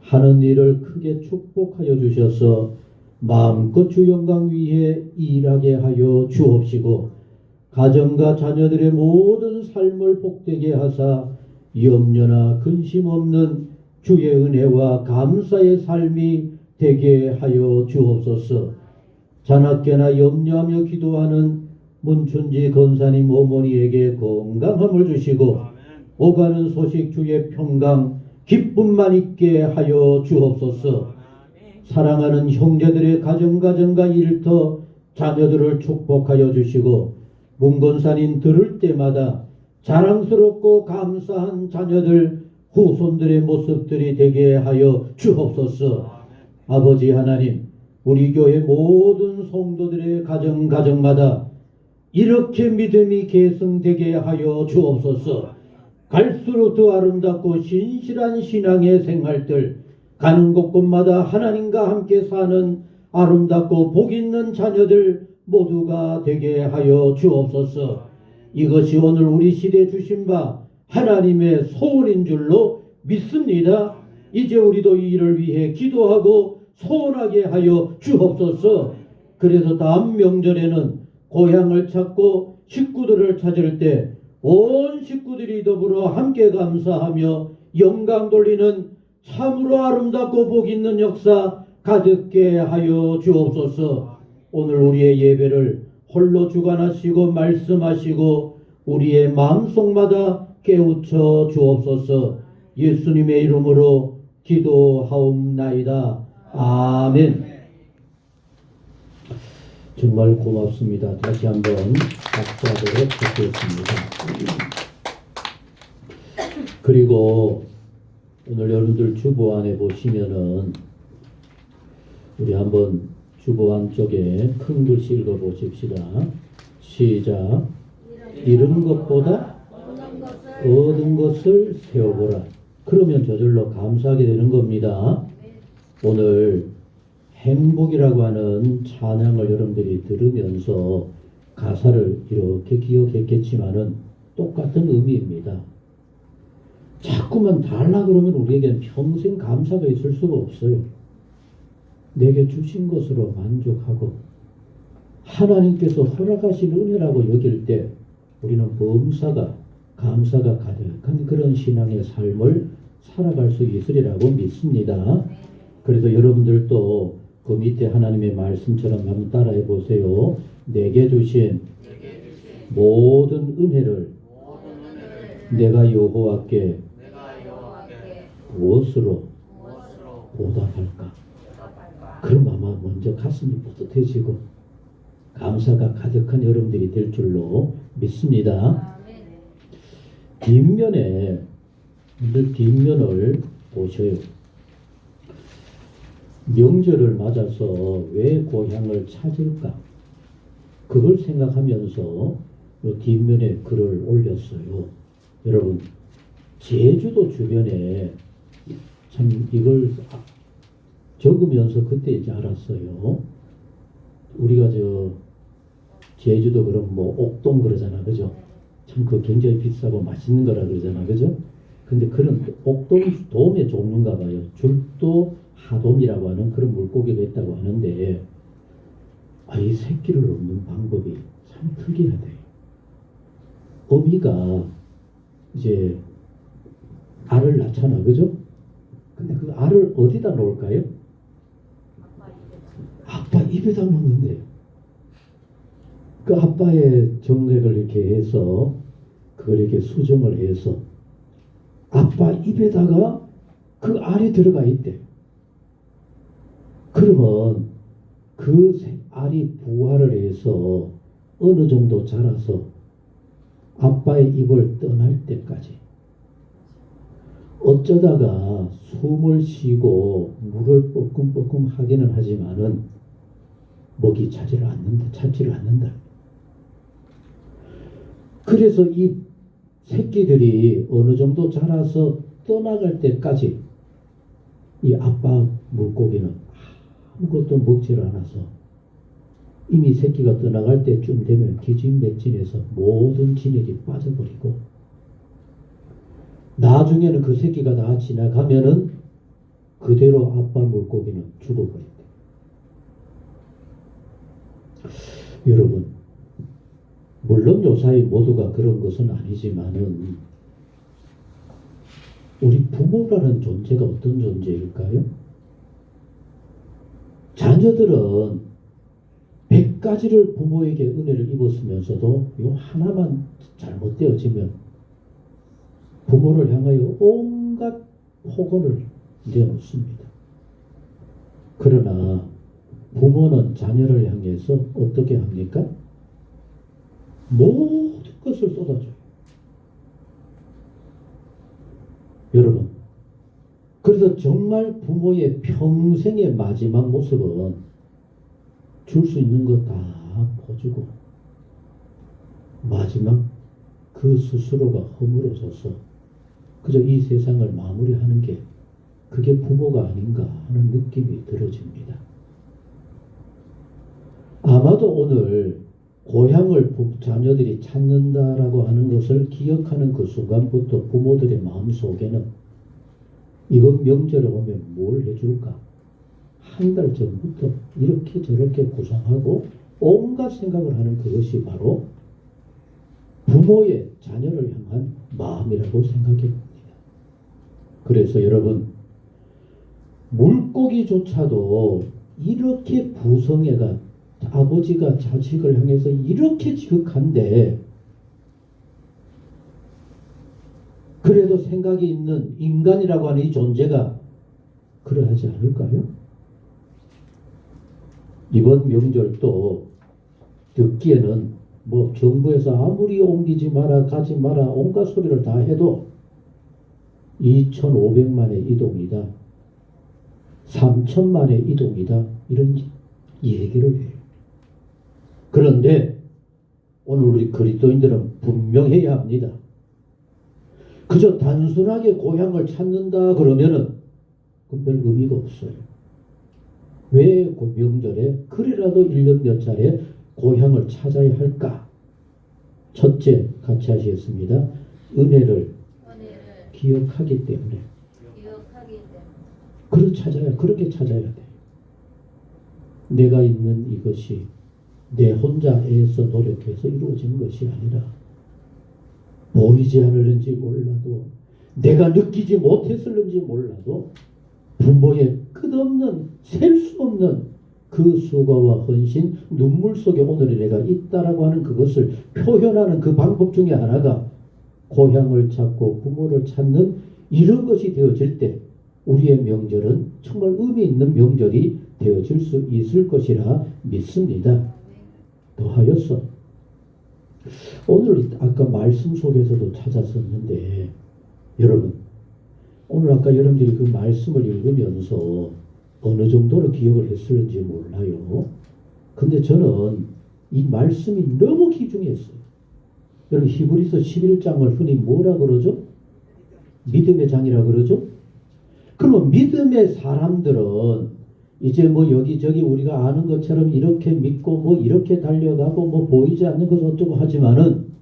하는 일을 크게 축복하여 주셔서 마음껏 주 영광 위에 일하게 하여 주옵시고, 가정과 자녀들의 모든 삶을 복되게 하사 염려나 근심 없는 주의 은혜와 감사의 삶이 되게 하여 주옵소서. 자나깨나 염려하며 기도하는 문춘지 권사님 어머니에게 건강함을 주시고, 오가는 소식 주의 평강 기쁨만 있게 하여 주옵소서. 사랑하는 형제들의 가정과 일터 자녀들을 축복하여 주시고, 문권사님 들을 때마다 자랑스럽고 감사한 자녀들 후손들의 모습들이 되게 하여 주옵소서. 아버지 하나님, 우리 교회 모든 성도들의 가정마다 이렇게 믿음이 계승되게 하여 주옵소서. 갈수록 더 아름답고 신실한 신앙의 생활들, 가는 곳곳마다 하나님과 함께 사는 아름답고 복 있는 자녀들 모두가 되게 하여 주옵소서. 이것이 오늘 우리 시대에 주신 바 하나님의 소원인 줄로 믿습니다. 이제 우리도 이 일을 위해 기도하고 소원하게 하여 주옵소서. 그래서 다음 명절에는 고향을 찾고 식구들을 찾을 때 온 식구들이 더불어 함께 감사하며 영광 돌리는 참으로 아름답고 복 있는 역사 가득게 하여 주옵소서. 오늘 우리의 예배를 홀로 주관하시고 말씀하시고 우리의 마음속마다 깨우쳐 주옵소서. 예수님의 이름으로 기도하옵나이다. 아멘. 정말 고맙습니다. 다시 한번 박수하도록 하겠습니다. 그리고 오늘 여러분들 주보안에 보시면은 우리 한번 주보안 쪽에 큰 글씨 읽어 보십시다. 시작. 잃은 것보다 얻은 것을 세워보라. 그러면 저절로 감사하게 되는 겁니다. 오늘 행복이라고 하는 찬양을 여러분들이 들으면서 가사를 이렇게 기억했겠지만은 똑같은 의미입니다. 자꾸만 달라 그러면 우리에겐 평생 감사가 있을 수가 없어요. 내게 주신 것으로 만족하고 하나님께서 허락하신 은혜라고 여길 때 우리는 범사가 감사가 가득한 그런 신앙의 삶을 살아갈 수 있으리라고 믿습니다. 그래서 여러분들도 그 밑에 하나님의 말씀처럼 한번 따라해 보세요. 내게 주신 모든 은혜를 내가 여호와께 무엇으로 보답할까? 그럼 아마 먼저 가슴이 뿌듯해지고 감사가 가득한 여러분들이 될 줄로 믿습니다. 뒷면에 뒷면을 보셔요. 명절을 맞아서 왜 고향을 찾을까? 그걸 생각하면서 요 뒷면에 글을 올렸어요. 여러분, 제주도 주변에 참 이걸 적으면서 그때 이제 알았어요. 우리가 제주도 그럼 뭐 옥동 그러잖아, 그죠? 참 그 굉장히 비싸고 맛있는 거라 그러잖아, 그죠? 근데 그런 옥동 돔의 종류인가 봐요. 줄도 하돔이라고 하는 그런 물고기가 있다고 하는데, 이 새끼를 얻는 방법이 참 특이하대요. 어미가 이제 알을 낳잖아, 그죠? 근데 그 알을 어디다 놓을까요? 아빠 입에다 놓는데요. 그 아빠의 정액을 이렇게 해서 그걸 이렇게 수정을 해서 아빠 입에다가 그 알이 들어가 있대. 그러면 그 알이 부화를 해서 어느 정도 자라서 아빠의 입을 떠날 때까지 어쩌다가 숨을 쉬고 물을 뻐끔뻐끔 하기는 하지만은 먹이 찾지를 않는다. 그래서 이 새끼들이 어느 정도 자라서 떠나갈 때까지 이 아빠 물고기는 아무것도 먹지를 않아서 이미 새끼가 떠나갈 때쯤 되면 기진맥진해서 모든 진액이 빠져버리고 나중에는 그 새끼가 다 지나가면은 그대로 아빠 물고기는 죽어버린다. 여러분, 물론 요사이 모두가 그런 것은 아니지만은 우리 부모라는 존재가 어떤 존재일까요? 자녀들은 100가지를 부모에게 은혜를 입었으면서도 요 하나만 잘못되어지면 부모를 향하여 온갖 폭언을 내놓습니다. 그러나 부모는 자녀를 향해서 어떻게 합니까? 모든 것을 쏟아줘요. 여러분, 그래서 정말 부모의 평생의 마지막 모습은 줄 수 있는 거 다 퍼주고 마지막 그 스스로가 허물어져서 그저 이 세상을 마무리하는 게 그게 부모가 아닌가 하는 느낌이 들어집니다. 아마도 오늘 고향을 자녀들이 찾는다라고 하는 것을 기억하는 그 순간부터 부모들의 마음속에는 이번 명절에 오면 뭘 해줄까? 한 달 전부터 이렇게 저렇게 구상하고 온갖 생각을 하는 그것이 바로 부모의 자녀를 향한 마음이라고 생각해 봅니다. 그래서 여러분, 물고기조차도 이렇게 부성애가 아버지가 자식을 향해서 이렇게 지극한데 그래도 생각이 있는 인간이라고 하는 이 존재가 그러하지 않을까요? 이번 명절도 듣기에는 뭐 정부에서 아무리 옮기지 마라 가지 마라 온갖 소리를 다 해도 2,500만의 이동이다, 3,000만의 이동이다, 이런 얘기를 해요. 그런데 오늘 우리 그리스도인들은 분명해야 합니다. 그저 단순하게 고향을 찾는다 그러면은 그 별 의미가 없어요. 왜 그 명절에 그래라도 1년 몇 차례 고향을 찾아야 할까? 첫째, 같이 하시겠습니다. 은혜를 기억하기 때문에. 그렇게 찾아야 돼. 내가 있는 이것이 내 혼자 애써 노력해서 이루어진 것이 아니라 보이지 않을는지 몰라도 내가 느끼지 못했을는지 몰라도 부모의 끝없는 셀 수 없는 그 수고와 헌신, 눈물 속에 오늘의 내가 있다라고 하는 그것을 표현하는 그 방법 중에 하나가 고향을 찾고 부모를 찾는 이런 것이 되어질 때 우리의 명절은 정말 의미 있는 명절이 되어질 수 있을 것이라 믿습니다. 더하여서 오늘 아까 말씀 속에서도 찾았었는데 여러분 오늘 아까 여러분들이 그 말씀을 읽으면서 어느 정도로 기억을 했을지 몰라요. 근데 저는 이 말씀이 너무 귀중했어요. 여러분 히브리서 11장을 흔히 뭐라 그러죠? 믿음의 장이라 그러죠? 그러면 믿음의 사람들은 이제 뭐 여기저기 우리가 아는 것처럼 이렇게 믿고 뭐 이렇게 달려가고 뭐 보이지 않는 것 어쩌고 하지만은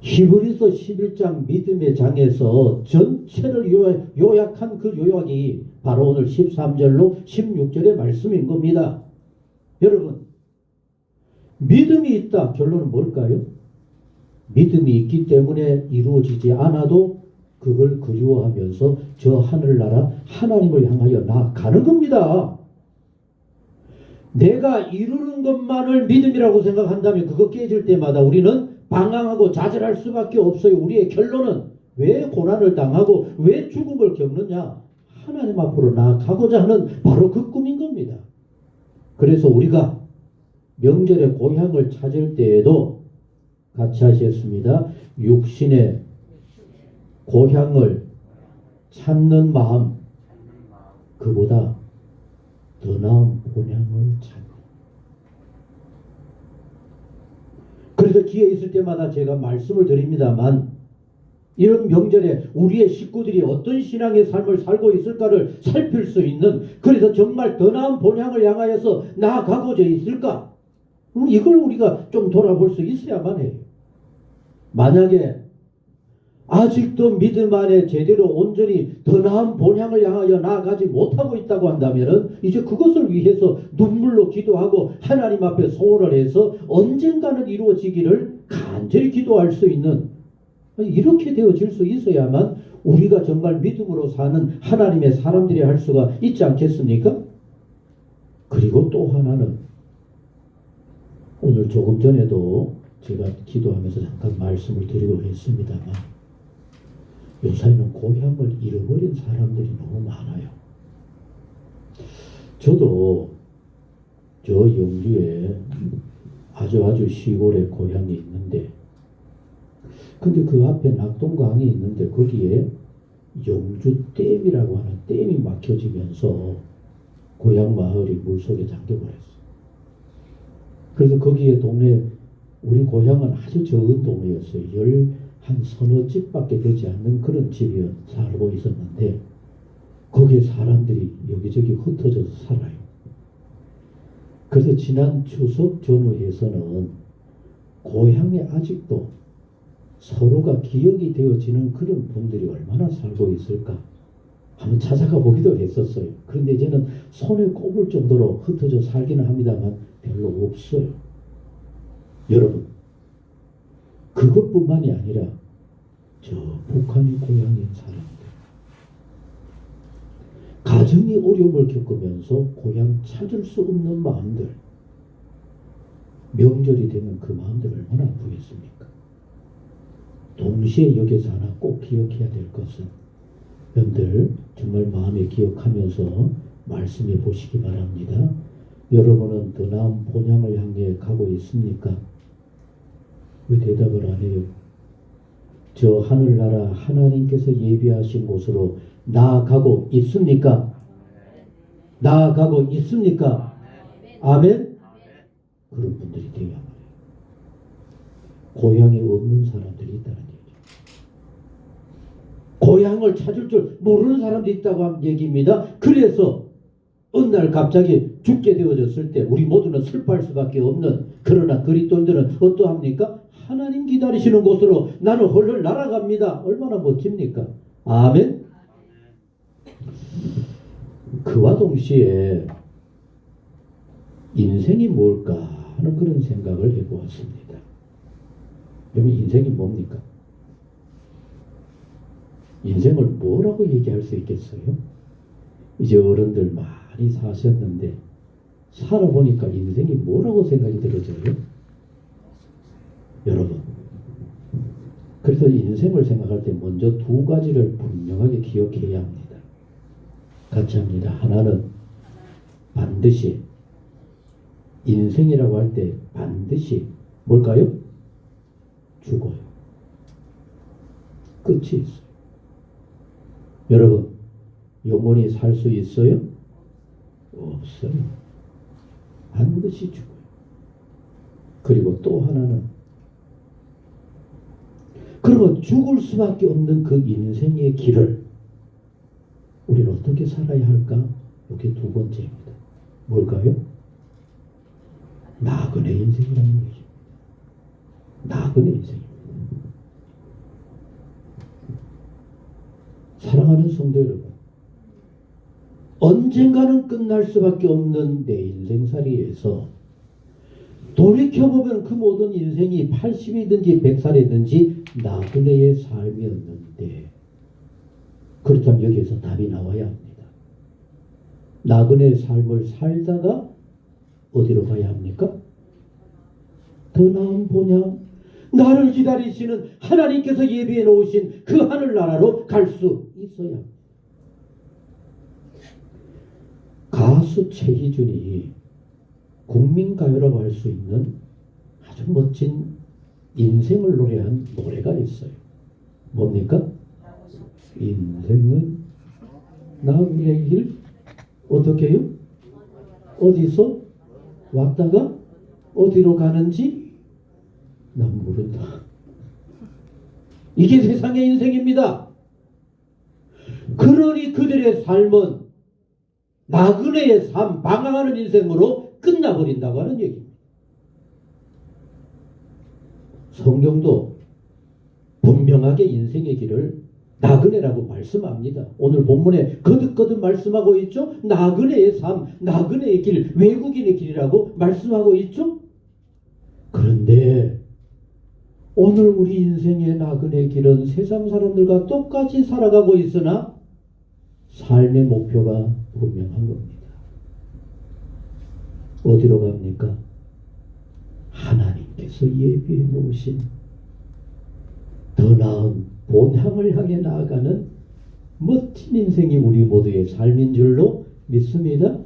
히브리서 11장 믿음의 장에서 전체를 요약한 그 요약이 바로 오늘 13절로 16절의 말씀인 겁니다. 여러분 믿음이 있다. 결론은 뭘까요? 믿음이 있기 때문에 이루어지지 않아도 그걸 그리워하면서 저 하늘나라 하나님을 향하여 나아가는 겁니다. 내가 이루는 것만을 믿음이라고 생각한다면 그거 깨질 때마다 우리는 방황하고 좌절할 수밖에 없어요. 우리의 결론은 왜 고난을 당하고 왜 죽음을 겪느냐? 하나님 앞으로 나아가고자 하는 바로 그 꿈인 겁니다. 그래서 우리가 명절에 고향을 찾을 때에도 같이 하셨습니다. 육신의 고향을 찾는 마음 그보다 더 나은 본향을 찾는. 그래서 기회 있을 때마다 제가 말씀을 드립니다만 이런 명절에 우리의 식구들이 어떤 신앙의 삶을 살고 있을까를 살필 수 있는 그래서 정말 더 나은 본향을 향하여서 나아가고자 있을까? 이걸 우리가 좀 돌아볼 수 있어야만 해요. 만약에 아직도 믿음 안에 제대로 온전히 더 나은 본향을 향하여 나아가지 못하고 있다고 한다면 이제 그것을 위해서 눈물로 기도하고 하나님 앞에 소원을 해서 언젠가는 이루어지기를 간절히 기도할 수 있는 이렇게 되어질 수 있어야만 우리가 정말 믿음으로 사는 하나님의 사람들이 할 수가 있지 않겠습니까? 그리고 또 하나는 오늘 조금 전에도 제가 기도하면서 잠깐 말씀을 드리고 했습니다만 요새는 고향을 잃어버린 사람들이 너무 많아요. 저도 저 영주에 아주 시골에 고향이 있는데 근데 그 앞에 낙동강이 있는데 거기에 영주댐이라고 하는 댐이 막혀지면서 고향 마을이 물속에 잠겨버렸어요. 그래서 거기에 동네 우리 고향은 아주 적은 동네였어요. 한 서너 집밖에 되지 않는 그런 집이 살고 있었는데 거기에 사람들이 여기저기 흩어져서 살아요. 그래서 지난 추석 전후에서는 고향에 아직도 서로가 기억이 되어지는 그런 분들이 얼마나 살고 있을까 한번 찾아가 보기도 했었어요. 그런데 이제는 손에 꼽을 정도로 흩어져 살기는 합니다만 별로 없어요. 여러분 그것뿐만이 아니라 저 북한이 고향인 사람들 가정이 어려움을 겪으면서 고향 찾을 수 없는 마음들 명절이 되면 그 마음들 얼마나 아프겠습니까? 동네 동시에 여기서 하나 꼭 기억해야 될 것은 여러분들 정말 마음에 기억하면서 말씀해 보시기 바랍니다. 여러분은 더 나은 본향을 향해 가고 있습니까? 왜 대답을 안 해요? 저 하늘나라 하나님께서 예비하신 곳으로 나아가고 있습니까? 나아가고 있습니까? 아멘? 그런 분들이 되어야 말이에요. 고향이 없는 사람들이 있다는 얘기죠. 고향을 찾을 줄 모르는 사람들이 있다고 하는 얘기입니다. 그래서 어느 날 갑자기 죽게 되어졌을 때 우리 모두는 슬퍼할 수밖에 없는, 그러나 그리스도인들은 어떠합니까? 하나님 기다리시는 곳으로 나는 헐헐 날아갑니다. 얼마나 멋집니까? 아멘. 그와 동시에 인생이 뭘까 하는 그런 생각을 해보았습니다. 여러분, 인생이 뭡니까? 인생을 뭐라고 얘기할 수 있겠어요? 이제 어른들 많이 사셨는데 살아보니까 인생이 뭐라고 생각이 들어져요? 여러분, 그래서 인생을 생각할 때 먼저 두 가지를 분명하게 기억해야 합니다. 같이 합니다. 하나는 반드시, 인생이라고 할 때 반드시 뭘까요? 죽어요. 끝이 있어요. 여러분, 영원히 살 수 있어요? 없어요. 반드시 죽어요. 그리고 또 하나는, 그러면 죽을 수밖에 없는 그 인생의 길을 우리는 어떻게 살아야 할까? 이게 두 번째입니다. 뭘까요? 나그네 인생이라는 얘기입니다. 나그네 인생입니다. 사랑하는 성도 여러분, 언젠가는 끝날 수밖에 없는 내 인생살이에서 돌이켜보면 그 모든 인생이 80이든지 100살이든지 나그네의 삶이었는데, 그렇다면 여기에서 답이 나와야 합니다. 나그네의 삶을 살다가 어디로 가야 합니까? 더 나은 본향, 나를 기다리시는 하나님께서 예비해 놓으신 그 하늘나라로 갈 수 있어야 합니다. 가수 최희준이 국민가요라고 할 수 있는 아주 멋진 인생을 노래한 노래가 있어요. 뭡니까? 인생은 나그네 길, 어떻게 해요? 어디서 왔다가 어디로 가는지 난 모른다. 이게 세상의 인생입니다. 그러니 그들의 삶은 나그네의 삶, 방황하는 인생으로 끝나버린다고 하는 얘기입니다. 성경도 분명하게 인생의 길을 나그네라고 말씀합니다. 오늘 본문에 거듭거듭 말씀하고 있죠. 나그네의 삶, 나그네의 길, 외국인의 길이라고 말씀하고 있죠. 그런데 오늘 우리 인생의 나그네 길은 세상 사람들과 똑같이 살아가고 있으나 삶의 목표가 분명한 겁니다. 어디로 갑니까? 하나님께서 예비해 놓으신 더 나은 본향을 향해 나아가는 멋진 인생이 우리 모두의 삶인 줄로 믿습니다.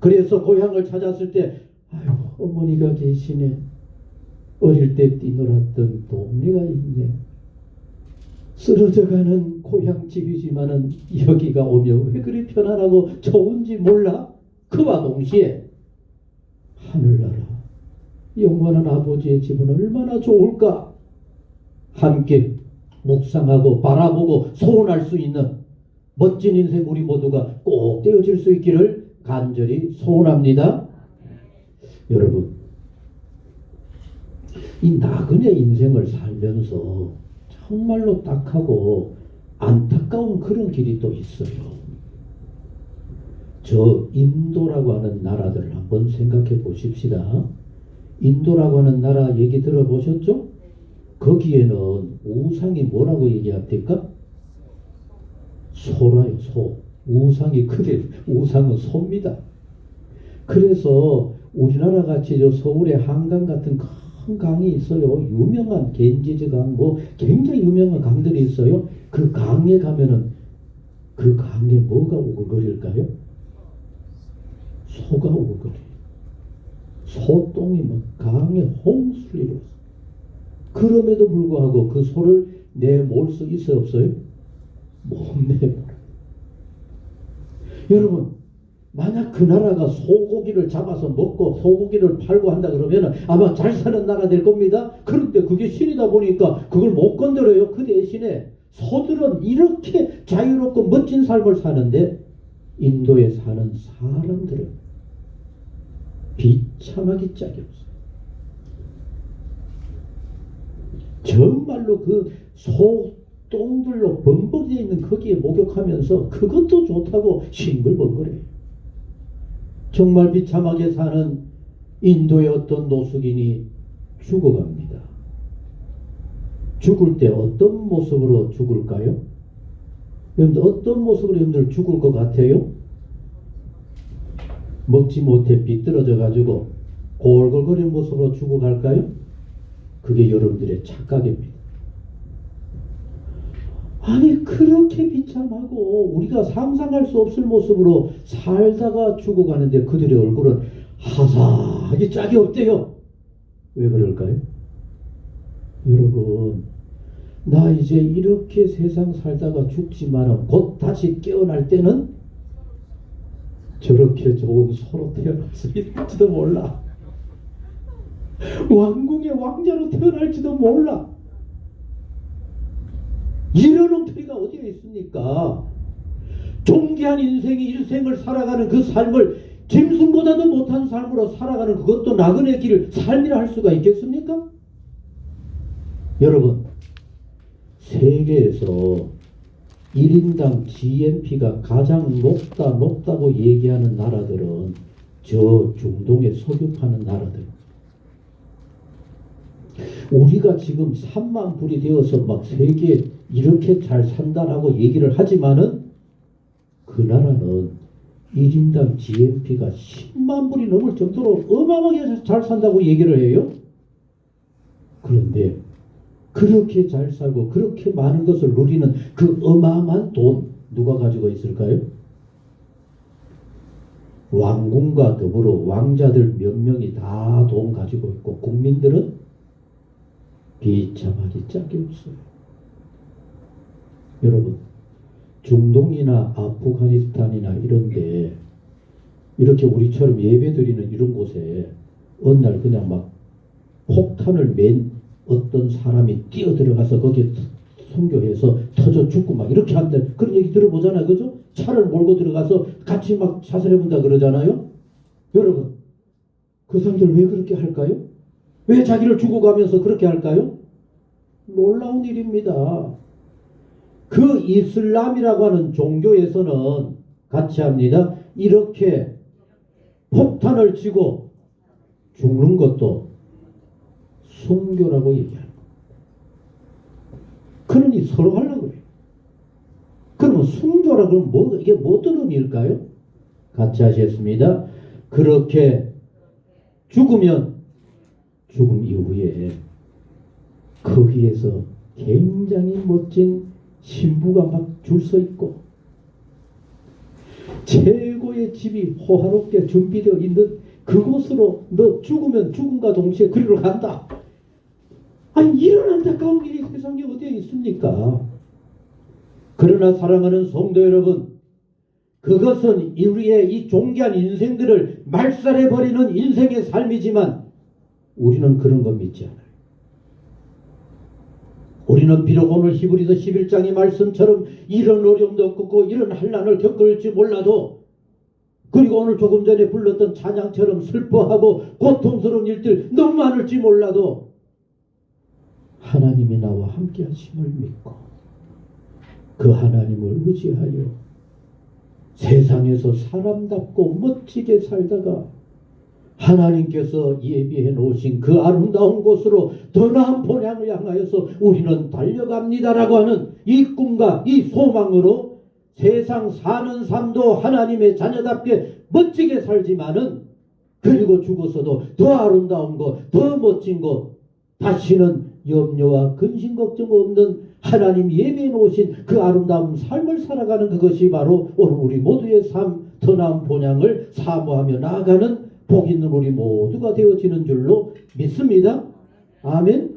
그래서 고향을 찾았을 때 아유, 어머니가 계시네. 어릴 때 뛰놀았던 동네가 있네. 쓰러져가는 고향집이지만은 여기가 오면 왜 그리 편안하고 좋은지 몰라? 그와 동시에 하늘나라, 영원한 아버지의 집은 얼마나 좋을까? 함께 묵상하고 바라보고 소원할 수 있는 멋진 인생 우리 모두가 꼭 되어질 수 있기를 간절히 소원합니다. 여러분, 이 나그네 인생을 살면서 정말로 딱하고 안타까운 그런 길이 또 있어요. 저 인도라고 하는 나라들을 한번 생각해 보십시다. 인도라고 하는 나라 얘기 들어보셨죠? 거기에는 우상이 뭐라고 얘기합니까? 소라요, 소. 우상이 크대. 우상은 소입니다. 그래서 우리나라 같이 저 서울의 한강 같은 큰 큰 강이 있어요. 유명한 겐지즈 강, 뭐 굉장히 유명한 강들이 있어요. 그 강에 가면은 그 강에 뭐가 오글거릴까요? 소가 오글거려. 소똥이 막 강에 홍수를 이루었어. 그럼에도 불구하고 그 소를 내몰 수 있어요, 없어요? 못 내몰아. 여러분, 만약 그 나라가 소고기를 잡아서 먹고 소고기를 팔고 한다 그러면 아마 잘 사는 나라 될 겁니다. 그런데 그게 신이다 보니까 그걸 못 건드려요. 그 대신에 소들은 이렇게 자유롭고 멋진 삶을 사는데 인도에 사는 사람들은 비참하기 짝이 없어요. 정말로 그 소똥들로 범벅되어 있는 거기에 목욕하면서 그것도 좋다고 싱글벙글해요. 정말 비참하게 사는 인도의 어떤 노숙인이 죽어갑니다. 죽을 때 어떤 모습으로 죽을까요? 여러분들 어떤 모습으로 여러분들 죽을 것 같아요? 먹지 못해 비뚤어져 가지고 골골거리는 모습으로 죽어갈까요? 그게 여러분들의 착각입니다. 아니 그렇게 비참하고 우리가 상상할 수 없을 모습으로 살다가 죽어가는데 그들의 얼굴은 화사하게 짝이 없대요. 왜 그럴까요? 여러분, 나 이제 이렇게 세상 살다가 죽지만 곧 다시 깨어날 때는 저렇게 좋은 소로 태어날 수 있을지도 몰라. 왕궁의 왕자로 태어날지도 몰라. 이런 엉터리가 어디에 있습니까? 존귀한 일생을 살아가는 그 삶을 짐승보다도 못한 삶으로 살아가는 그것도 나그네 길 삶이라 할 수가 있겠습니까? 여러분, 세계에서 1인당 GNP가 가장 높다고 얘기하는 나라들은 저 중동에 석유파는 나라들. 우리가 지금 3만 불이 되어서 막 세계에 이렇게 잘 산다라고 얘기를 하지만은 그 나라는 1인당 GNP가 10만 불이 넘을 정도로 어마어마하게 잘 산다고 얘기를 해요. 그런데 그렇게 잘 살고 그렇게 많은 것을 누리는 그 어마어마한 돈 누가 가지고 있을까요? 왕궁과 더불어 왕자들 몇 명이 다 돈 가지고 있고 국민들은 비참하기 짝이 없어요. 여러분, 중동이나 아프가니스탄이나 이런데 이렇게 우리처럼 예배드리는 이런 곳에 어느 날 그냥 막 폭탄을 맨 어떤 사람이 뛰어들어가서 거기에 선교해서 터져 죽고 막 이렇게 한다. 그런 얘기 들어보잖아요. 그죠? 차를 몰고 들어가서 같이 막 사살해본다 그러잖아요. 여러분, 그 사람들 왜 그렇게 할까요? 왜 자기를 죽어가면서 그렇게 할까요? 놀라운 일입니다. 그 이슬람이라고 하는 종교에서는 같이 합니다. 이렇게 폭탄을 치고 죽는 것도 순교라고 얘기하는 거예요. 그러니 서로 하려고 해요. 그러면 순교라 그러면 뭐, 이게 어떤 의미일까요? 같이 하시겠습니다. 그렇게 죽으면 죽음 이후에 거기에서 굉장히 멋진 신부가 막 줄 서 있고 최고의 집이 호화롭게 준비되어 있는 그곳으로 너 죽으면 죽음과 동시에 그리로 간다. 아니 이런 안타까운 일이 세상에 어디에 있습니까? 그러나 사랑하는 성도 여러분, 그것은 우리의 이 존귀한 인생들을 말살해버리는 인생의 삶이지만 우리는 그런 거 믿지 않아요. 우리는 비록 오늘 히브리서 11장의 말씀처럼 이런 어려움도 겪고 이런 환난을 겪을지 몰라도, 그리고 오늘 조금 전에 불렀던 찬양처럼 슬퍼하고 고통스러운 일들 너무 많을지 몰라도 하나님이 나와 함께 하심을 믿고 그 하나님을 의지하여 세상에서 사람답고 멋지게 살다가 하나님께서 예비해 놓으신 그 아름다운 곳으로 더 나은 본향을 향하여서 우리는 달려갑니다라고 하는 이 꿈과 이 소망으로 세상 사는 삶도 하나님의 자녀답게 멋지게 살지만은 그리고 죽어서도 더 아름다운 것, 더 멋진 것, 다시는 염려와 근심 걱정 없는 하나님 예배에 놓으신 그 아름다운 삶을 살아가는 그것이 바로 오늘 우리 모두의 삶, 더 나은 본향을 사모하며 나아가는 복 있는 우리 모두가 되어지는 줄로 믿습니다. 아멘.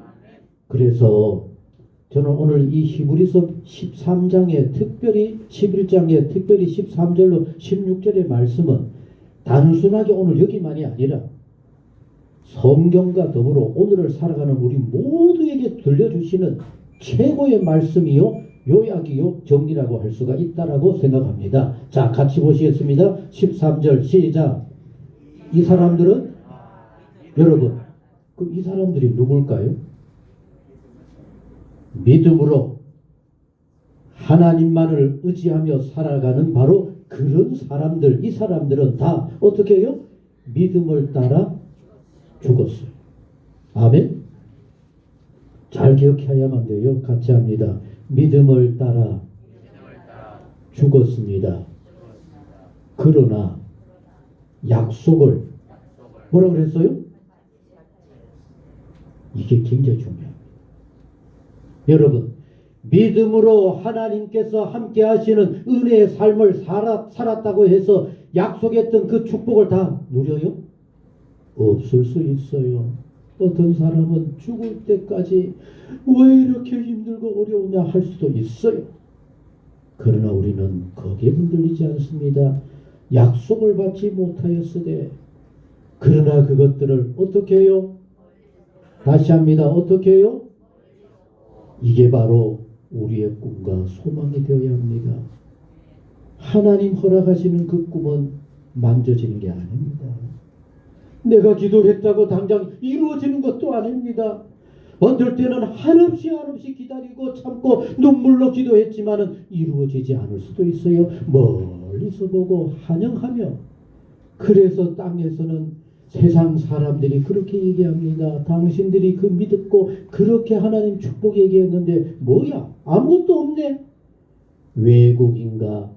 그래서 저는 오늘 이 히브리서 13장에 특별히 11장에 특별히 13절로 16절의 말씀은 단순하게 오늘 여기만이 아니라 성경과 더불어 오늘을 살아가는 우리 모두에게 들려주시는 최고의 말씀이요 요약이요 정리라고 할 수가 있다라고 생각합니다. 자, 같이 보시겠습니다. 13절 시작. 이 사람들은 여러분, 그 이 사람들이 누굴까요? 믿음으로 하나님만을 의지하며 살아가는 바로 그런 사람들, 이 사람들은 다 어떻게 해요? 믿음을 따라 죽었어요. 아멘. 잘 기억해야만 돼요. 같이 합니다. 믿음을 따라 죽었습니다. 그러나 약속을 뭐라고 그랬어요? 이게 굉장히 중요합니다. 여러분, 믿음으로 하나님께서 함께 하시는 은혜의 삶을 살았다고 해서 약속했던 그 축복을 다 누려요? 없을 수 있어요. 어떤 사람은 죽을 때까지 왜 이렇게 힘들고 어려우냐 할 수도 있어요. 그러나 우리는 거기에 흔들리지 않습니다. 약속을 받지 못하였으되 그러나 그것들을 어떻게 해요? 다시 합니다. 어떻게 해요? 이게 바로 우리의 꿈과 소망이 되어야 합니다. 하나님 허락하시는 그 꿈은 만져지는 게 아닙니다. 내가 기도했다고 당장 이루어지는 것도 아닙니다. 어떨 때는 한없이 기다리고 참고 눈물로 기도했지만은 이루어지지 않을 수도 있어요. 멀리서 보고 환영하며. 그래서 땅에서는 세상 사람들이 그렇게 얘기합니다. 당신들이 그 믿었고 그렇게 하나님 축복 얘기했는데 뭐야? 아무것도 없네. 외국인과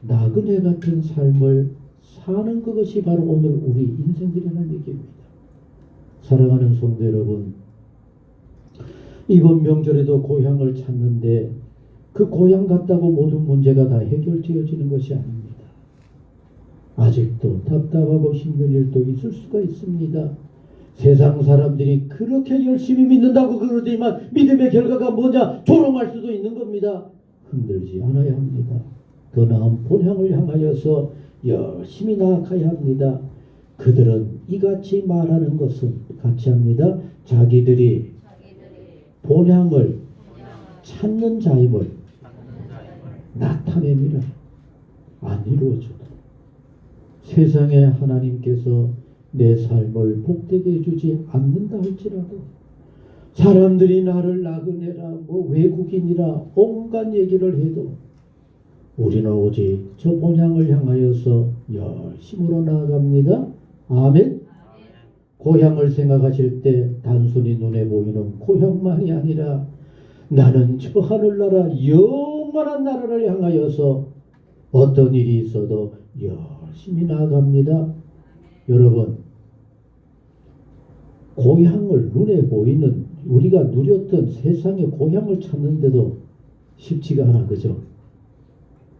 나그네 같은 삶을 사는 그것이 바로 오늘 우리 인생들이라는 얘기입니다. 사랑하는 성도 여러분, 이번 명절에도 고향을 찾는데 그 고향 갔다고 모든 문제가 다 해결되어지는 것이 아닙니다. 아직도 답답하고 힘든 일도 있을 수가 있습니다. 세상 사람들이 그렇게 열심히 믿는다고 그러지만 믿음의 결과가 뭐냐? 조롱할 수도 있는 겁니다. 흔들지 않아야 합니다. 더 나은 본향을 향하여서 열심히 나아가야 합니다. 그들은 이같이 말하는 것은 같이 합니다. 자기들이 본향을 찾는 자임을 나타냅니다. 안 이루어져도 세상에 하나님께서 내 삶을 복되게 해주지 않는다 할지라도 사람들이 나를 나그네라 뭐 외국인이라 온갖 얘기를 해도 우리는 오직 저 본향을 향하여서 열심으로 나아갑니다. 아멘. 고향을 생각하실 때 단순히 눈에 보이는 고향만이 아니라 나는 저 하늘나라 영원한 나라를 향하여서 어떤 일이 있어도 열심히 나아갑니다. 여러분, 고향을 눈에 보이는 우리가 누렸던 세상의 고향을 찾는데도 쉽지가 않아, 그죠?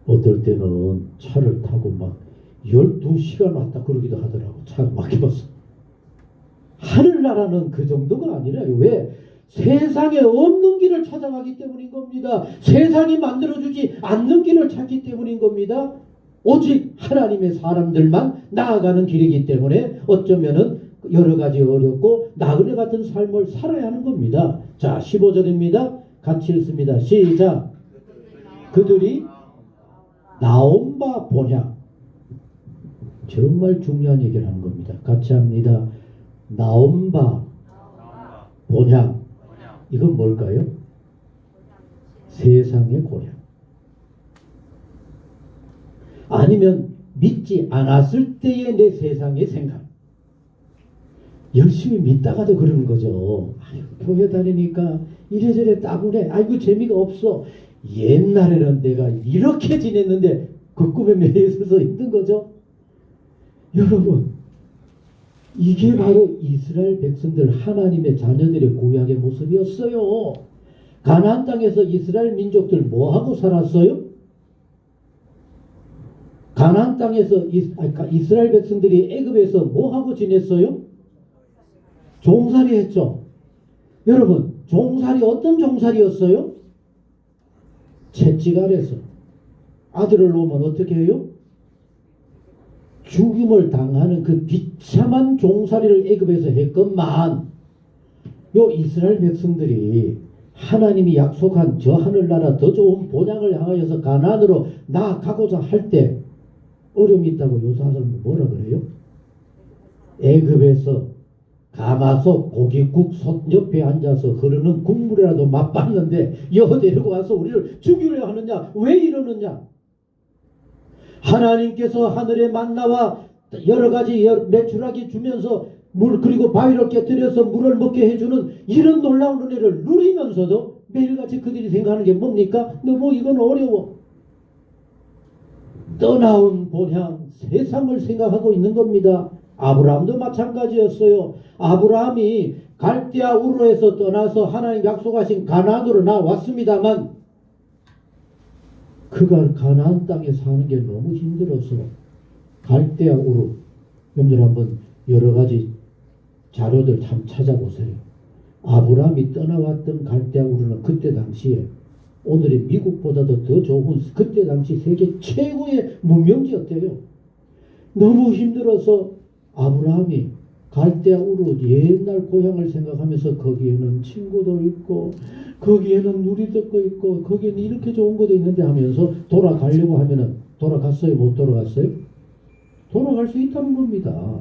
어떨 때는 차를 타고 막 12시간 왔다 그러기도 하더라고. 차가 막혀서. 하늘나라는 그 정도가 아니라요. 왜? 세상에 없는 길을 찾아가기 때문인 겁니다. 세상이 만들어주지 않는 길을 찾기 때문인 겁니다. 오직 하나님의 사람들만 나아가는 길이기 때문에 어쩌면은 여러 가지 어렵고 나그네 같은 삶을 살아야 하는 겁니다. 자, 15절입니다. 같이 읽습니다. 시작. 그들이 나온 바 본향. 정말 중요한 얘기를 하는 겁니다. 같이 합니다. 나온 바 본향. 이건 뭘까요? 세상의 고향. 아니면 믿지 않았을 때의 내 세상의 생각. 열심히 믿다가도 그러는 거죠. 아유, 교회 다니니까 이래저래 따분해. 아이고 재미가 없어. 옛날에는 내가 이렇게 지냈는데 그 꿈에 매여 있어서 힘든 거죠. 여러분, 이게 바로 이스라엘 백성들 하나님의 자녀들의 구약의 모습이었어요. 가나안 땅에서 이스라엘 민족들 뭐하고 살았어요? 가나안 땅에서 이스라엘 백성들이 애굽에서 뭐하고 지냈어요? 종살이 했죠. 여러분, 종살이 어떤 종살이었어요? 채찍 아래서 아들을 놓으면 어떻게 해요? 죽임을 당하는 그 비참한 종살이를 애굽에서 했건만 요 이스라엘 백성들이 하나님이 약속한 저 하늘나라 더 좋은 본향을 향하여서 가나안으로 나아가고자 할 때 어려움이 있다고 요사하는 뭐라 그래요? 애굽에서 가마솥 고깃국 솥 옆에 앉아서 흐르는 국물이라도 맛봤는데 여기 데리고 와서 우리를 죽이려 하느냐? 왜 이러느냐? 하나님께서 하늘의 만나와 여러 가지 메추라기 주면서 물 그리고 바위를 깨뜨려서 물을 먹게 해주는 이런 놀라운 은혜를 누리면서도 매일같이 그들이 생각하는 게 뭡니까? 너무 이건 어려워. 떠나온 본향 세상을 생각하고 있는 겁니다. 아브라함도 마찬가지였어요. 아브라함이 갈대아 우르에서 떠나서 하나님 약속하신 가나안으로 나왔습니다만 그가 가나안 땅에 사는 게 너무 힘들어서 갈대아 우르, 여러분들 한번 여러 가지 자료들 참 찾아보세요. 아브라함이 떠나왔던 갈대아 우르는 그때 당시에 오늘의 미국보다도 더 좋은 그때 당시 세계 최고의 문명지였대요. 너무 힘들어서 아브라함이 갈대아 우르 옛날 고향을 생각하면서 거기에는 친구도 있고 거기에는 누리도 있고 거기에는 이렇게 좋은 것도 있는데 하면서 돌아가려고 하면은 돌아갔어요? 못 돌아갔어요? 돌아갈 수 있다는 겁니다.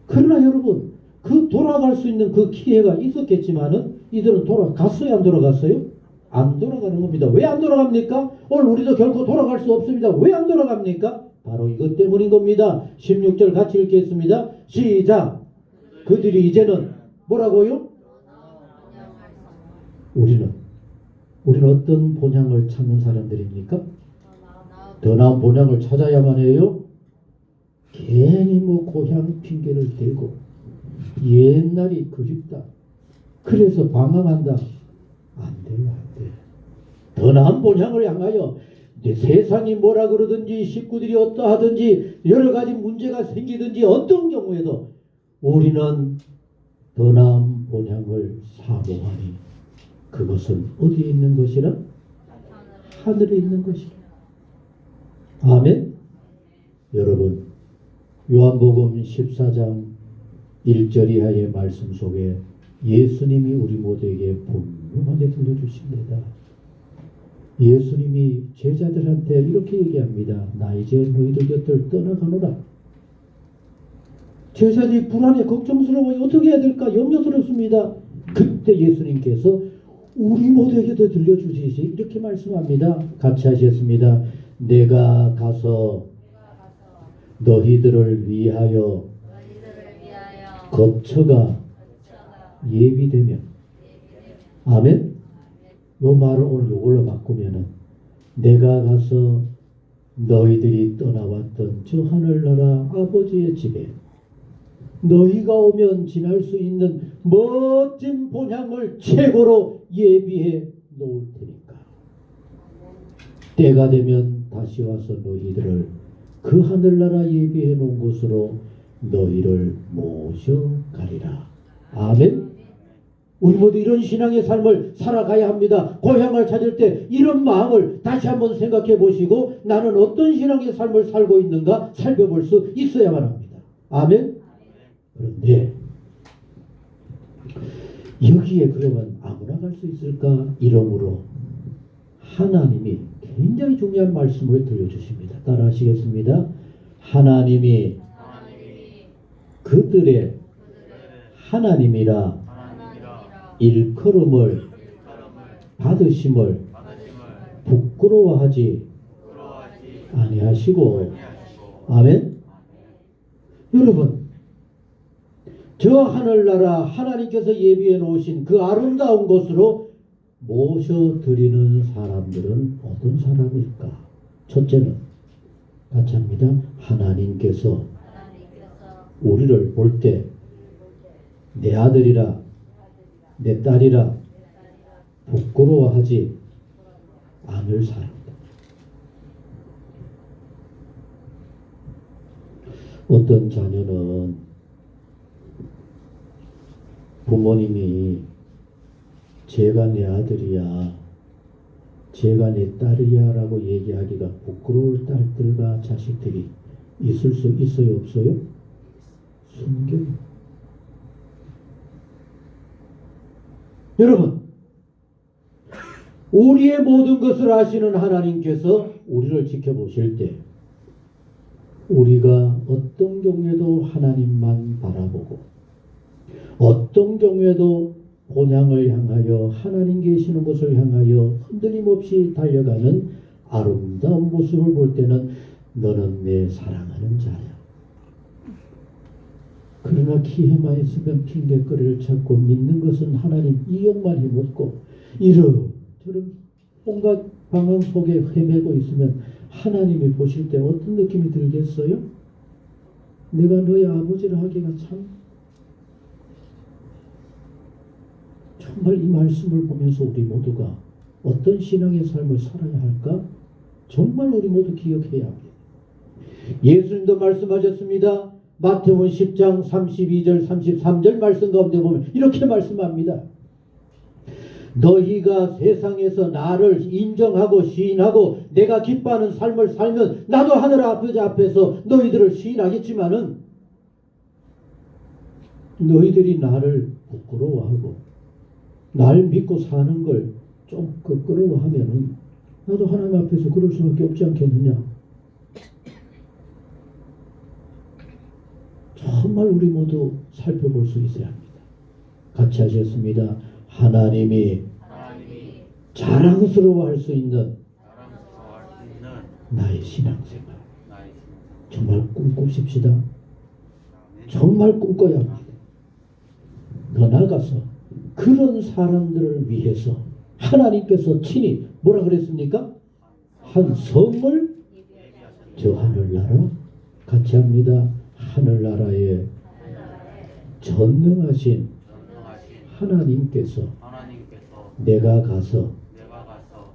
그러나 여러분 그 돌아갈 수 있는 그 기회가 있었겠지만은 이들은 돌아갔어요? 안 돌아갔어요? 안 돌아가는 겁니다. 왜 안 돌아갑니까? 오늘 우리도 결코 돌아갈 수 없습니다. 왜 안 돌아갑니까? 바로 이것 때문인 겁니다. 16절 같이 읽겠습니다. 시작. 그들이 이제는 뭐라고요? 우리는 어떤 본향을 찾는 사람들입니까? 더 나은 본향을 찾아야만 해요. 괜히 뭐 고향 핑계를 대고 옛날이 그립다. 그래서 방황한다. 안 돼요, 안 돼. 더 나은 본향을 향하여 세상이 뭐라 그러든지 식구들이 어떠하든지 여러 가지 문제가 생기든지 어떤 경우에도 우리는 더 나은 본향을 사모하니 그것은 어디에 있는 것이라? 하늘에 있는 것이라. 아멘. 여러분 요한복음 14장 1절 이하의 말씀 속에 예수님이 우리 모두에게 분명하게 들려주십니다. 예수님이 제자들한테 이렇게 얘기합니다. 나 이제 너희들 곁을 떠나가노라. 제자들이 불안해 걱정스러워요. 어떻게 해야 될까 염려스럽습니다. 그때 예수님께서 우리 모두에게도 들려주시지 이렇게 말씀합니다. 같이 하시겠습니다. 내가 가서 너희들을 위하여 거처가 예비되면 아멘. 요 말을 오늘 요걸로 바꾸면은 내가 가서 너희들이 떠나왔던 저 하늘나라 아버지의 집에 너희가 오면 지날 수 있는 멋진 본향을 최고로 예비해 놓을 테니까 때가 되면 다시 와서 너희들을 그 하늘나라 예비해 놓은 곳으로 너희를 모셔가리라. 아멘. 우리 모두 이런 신앙의 삶을 살아가야 합니다. 고향을 찾을 때 이런 마음을 다시 한번 생각해 보시고 나는 어떤 신앙의 삶을 살고 있는가 살펴볼 수 있어야만 합니다. 아멘. 그런데 여기에 그러면 아무나 갈 수 있을까? 이러므로 하나님이 굉장히 중요한 말씀을 들려주십니다. 따라 하시겠습니다. 하나님이 그들의 하나님이라 일컬음을 받으심을 부끄러워하지 아니하시고 아멘. 여러분 저 하늘나라 하나님께서 예비해 놓으신 그 아름다운 곳으로 모셔드리는 사람들은 어떤 사람일까? 첫째는 같이 합니다. 하나님께서 우리를 볼 때 내 아들이라 내 딸이라 부끄러워하지 않을 사람이다. 어떤 자녀는 부모님이 제가 내 아들이야, 제가 내 딸이야 라고 얘기하기가 부끄러울 딸들과 자식들이 있을 수 있어요, 없어요? 숨겨요. 여러분, 우리의 모든 것을 아시는 하나님께서 우리를 지켜보실 때 우리가 어떤 경우에도 하나님만 바라보고 어떤 경우에도 본향을 향하여 하나님 계시는 곳을 향하여 흔들림 없이 달려가는 아름다운 모습을 볼 때는 너는 내 사랑하는 자야. 그러나 기회만 있으면 핑계거리를 찾고 믿는 것은 하나님 이용만 해먹고 이런저런 온갖 방황 속에 헤매고 있으면 하나님이 보실 때 어떤 느낌이 들겠어요? 내가 너의 아버지를 하기가 참 정말 이 말씀을 보면서 우리 모두가 어떤 신앙의 삶을 살아야 할까? 정말 우리 모두 기억해야 합니다. 예수님도 말씀하셨습니다. 마태복음 10장 32절 33절 말씀 가운데 보면 이렇게 말씀합니다. 너희가 세상에서 나를 인정하고 시인하고 내가 기뻐하는 삶을 살면 나도 하늘 아버지 앞에서 너희들을 시인하겠지만은 너희들이 나를 부끄러워하고 날 믿고 사는 걸 좀 부끄러워하면은 나도 하나님 앞에서 그럴 수밖에 없지 않겠느냐. 정말 우리 모두 살펴볼 수 있어야 합니다. 같이 하셨습니다. 하나님이 자랑스러워할 수 있는 나의 신앙생활 정말 꿈꾸십시다. 정말 꿈꿔야 합니다. 더 나아가서 그런 사람들을 위해서 하나님께서 친히 뭐라 그랬습니까? 한 성을 저 하늘나라 같이 합니다. 하늘나라에 전능하신 하나님께서 내가 가서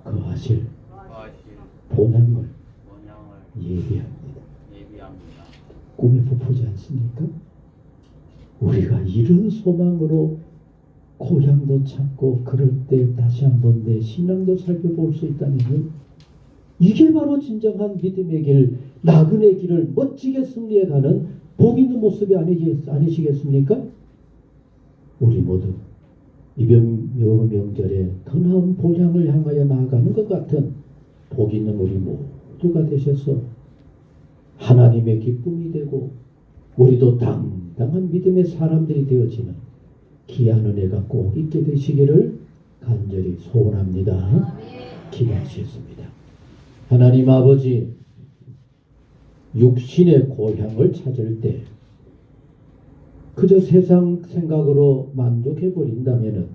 거하실 본향을 예비합니다. 꿈에 부풀지 않습니까? 우리가 이런 소망으로 고향도 찾고 그럴 때 다시 한번 내 신앙도 살펴볼 수 있다면 이게 바로 진정한 믿음의 길, 나그네 길을 멋지게 승리해가는 복 있는 모습이 아니시겠습니까? 우리 모두 이번 명절에 더 나은 본향을 향하여 나아가는 것 같은 복 있는 우리 모두가 되셔서 하나님의 기쁨이 되고 우리도 당당한 믿음의 사람들이 되어지는 귀한 은혜가 꼭 있게 되시기를 간절히 소원합니다. 기도하시겠습니다. 하나님 아버지, 육신의 고향을 찾을 때 그저 세상 생각으로 만족해 버린다면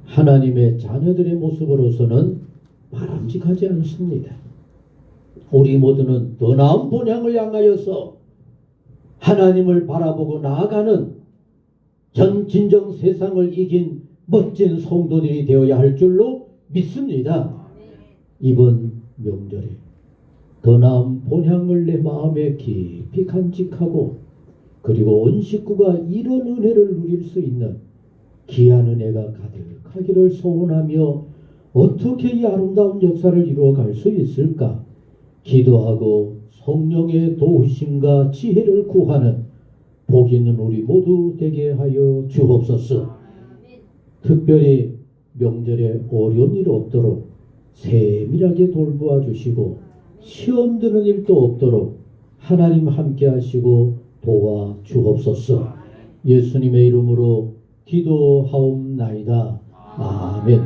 하나님의 자녀들의 모습으로서는 바람직하지 않습니다. 우리 모두는 더 나은 본향을 향하여서 하나님을 바라보고 나아가는 진정 세상을 이긴 멋진 성도들이 되어야 할 줄로 믿습니다. 이번 명절에 더 나은 본향을 내 마음에 깊이 간직하고 그리고 온 식구가 이런 은혜를 누릴 수 있는 귀한 은혜가 가득하기를 소원하며 어떻게 이 아름다운 역사를 이루어갈 수 있을까 기도하고 성령의 도우심과 지혜를 구하는 복 있는 우리 모두 되게 하여 주옵소서. 특별히 명절에 어려운 일 없도록 세밀하게 돌보아 주시고 시험 드는 일도 없도록 하나님 함께 하시고 도와 주옵소서. 예수님의 이름으로 기도하옵나이다. 아멘.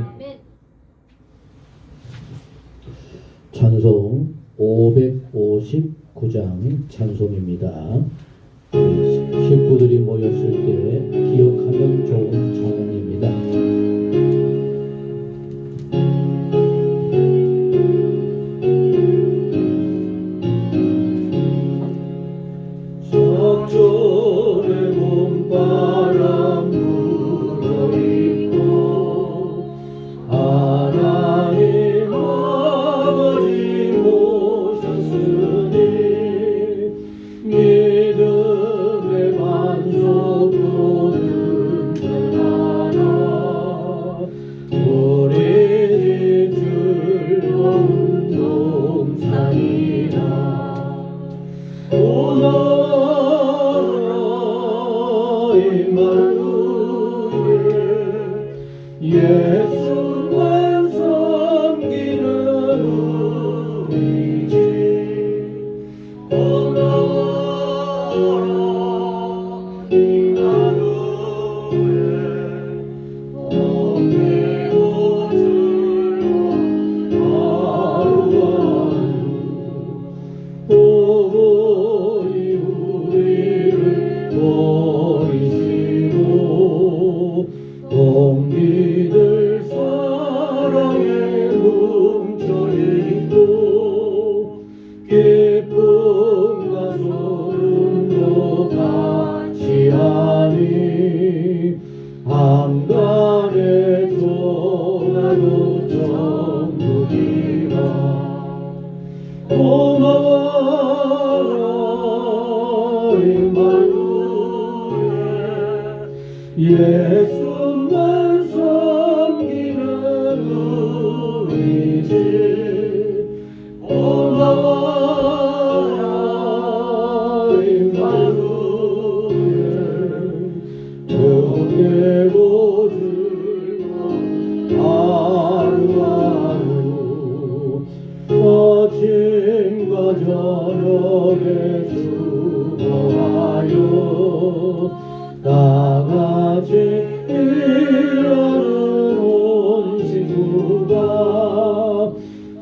찬송 559장 찬송입니다. 식구들이 모였을 때 기억하면 좋은 찬양입니다. 석촌의 봄바람 예수만 섬기는 우리 집 고마워라 임마누엘 주께로 주고 하루하루 아침과 저녁에 수고하여 다 같이 일하는 온 식구가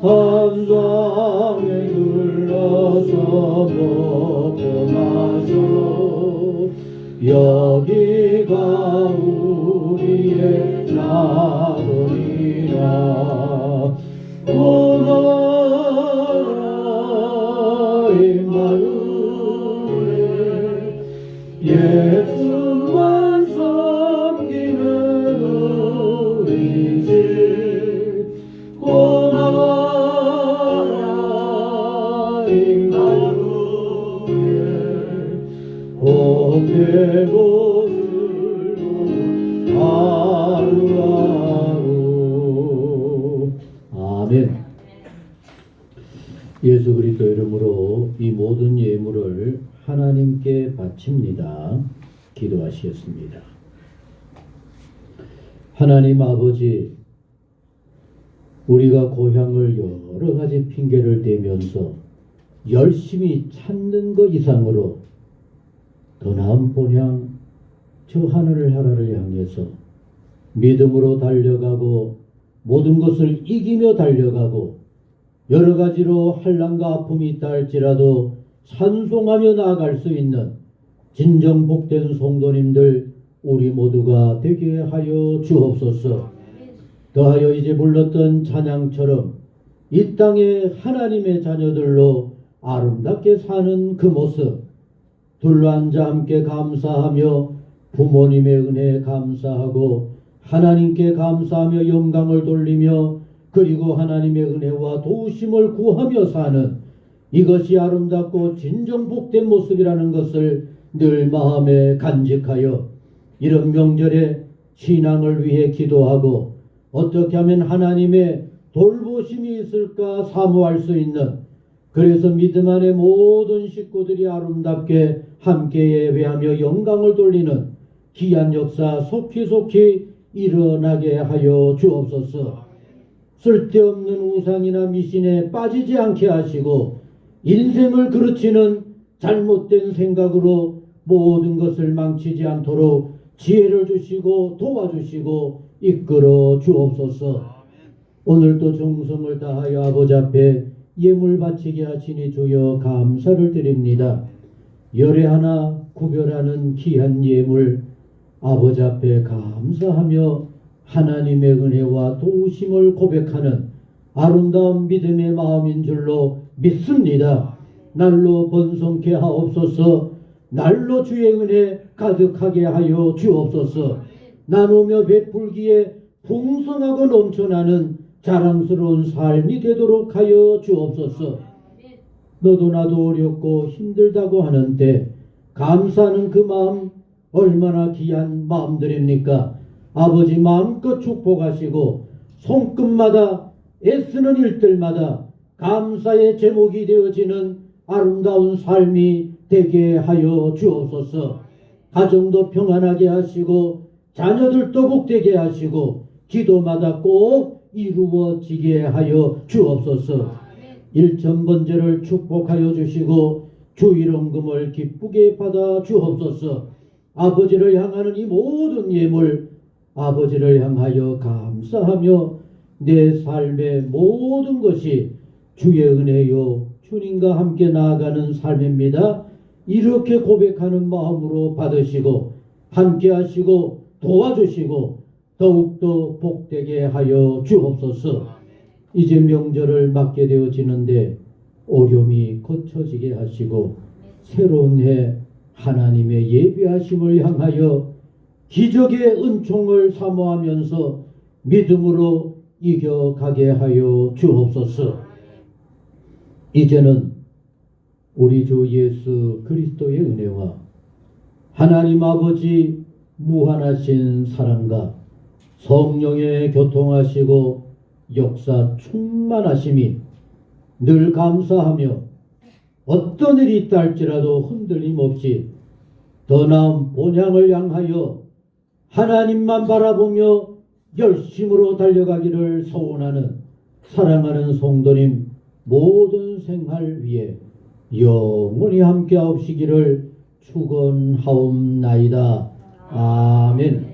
한 상에 둘러서 먹고 마셔 여기가 우리의 자손이라 고마워라 임마누엘 예수만 섬기는 우리 집 고마워라 임마누엘 곱게 모술로 하루하루 아멘. 예수 그리스도 이름으로 이 모든 예물을 하나님께 바칩니다. 기도하시겠습니다. 하나님 아버지, 우리가 고향을 여러 가지 핑계를 대면서 열심히 찾는 것 이상으로 더 나은 본향 저 하늘 나라를 향해서 믿음으로 달려가고 모든 것을 이기며 달려가고 여러 가지로 환난과 아픔이 있다 할지라도 찬송하며 나아갈 수 있는 진정 복된 성도님들 우리 모두가 되게 하여 주옵소서. 더하여 이제 불렀던 찬양처럼 이 땅에 하나님의 자녀들로 아름답게 사는 그 모습 둘러앉아 함께 감사하며 부모님의 은혜에 감사하고 하나님께 감사하며 영광을 돌리며 그리고 하나님의 은혜와 도우심을 구하며 사는 이것이 아름답고 진정 복된 모습이라는 것을 늘 마음에 간직하여 이런 명절에 신앙을 위해 기도하고 어떻게 하면 하나님의 돌보심이 있을까 사모할 수 있는 그래서 믿음 안에 모든 식구들이 아름답게 함께 예배하며 영광을 돌리는 귀한 역사 속히 일어나게 하여 주옵소서. 쓸데없는 우상이나 미신에 빠지지 않게 하시고 인생을 그르치는 잘못된 생각으로 모든 것을 망치지 않도록 지혜를 주시고 도와주시고 이끌어 주옵소서. 오늘도 정성을 다하여 아버지 앞에 예물 바치게 하시니 주여 감사를 드립니다. 열애 하나 구별하는 귀한 예물 아버지 앞에 감사하며 하나님의 은혜와 도우심을 고백하는 아름다운 믿음의 마음인 줄로 믿습니다. 날로 번성케 하옵소서. 날로 주의 은혜 가득하게 하여 주옵소서. 나누며 베풀기에 풍성하고 넘쳐나는 자랑스러운 삶이 되도록 하여 주옵소서. 너도 나도 어렵고 힘들다고 하는데 감사하는 그 마음 얼마나 귀한 마음들입니까? 아버지 마음껏 축복하시고 손끝마다 애쓰는 일들마다 감사의 제목이 되어지는 아름다운 삶이 되게 하여 주옵소서. 가정도 평안하게 하시고 자녀들도 복되게 하시고 기도마다 꼭 이루어지게 하여 주옵소서. 일천번제를 축복하여 주시고 주일원금을 기쁘게 받아 주옵소서. 아버지를 향하는 이 모든 예물 아버지를 향하여 감사하며 내 삶의 모든 것이 주의 은혜요 주님과 함께 나아가는 삶입니다. 이렇게 고백하는 마음으로 받으시고 함께 하시고 도와주시고 더욱더 복되게 하여 주옵소서. 이제 명절을 맞게 되어지는데 어려움이 거쳐지게 하시고 새로운 해 하나님의 예비하심을 향하여 기적의 은총을 사모하면서 믿음으로 이겨가게 하여 주옵소서. 이제는 우리 주 예수 그리스도의 은혜와 하나님 아버지 무한하신 사랑과 성령의 교통하시고 역사 충만하심이 늘 감사하며 어떤 일이 있다 할지라도 흔들림 없이 더 나은 본향을 향하여 하나님만 바라보며 열심으로 달려가기를 소원하는 사랑하는 성도님 모든 생활 위에 영원히 함께하옵시기를 축원하옵나이다. 아멘.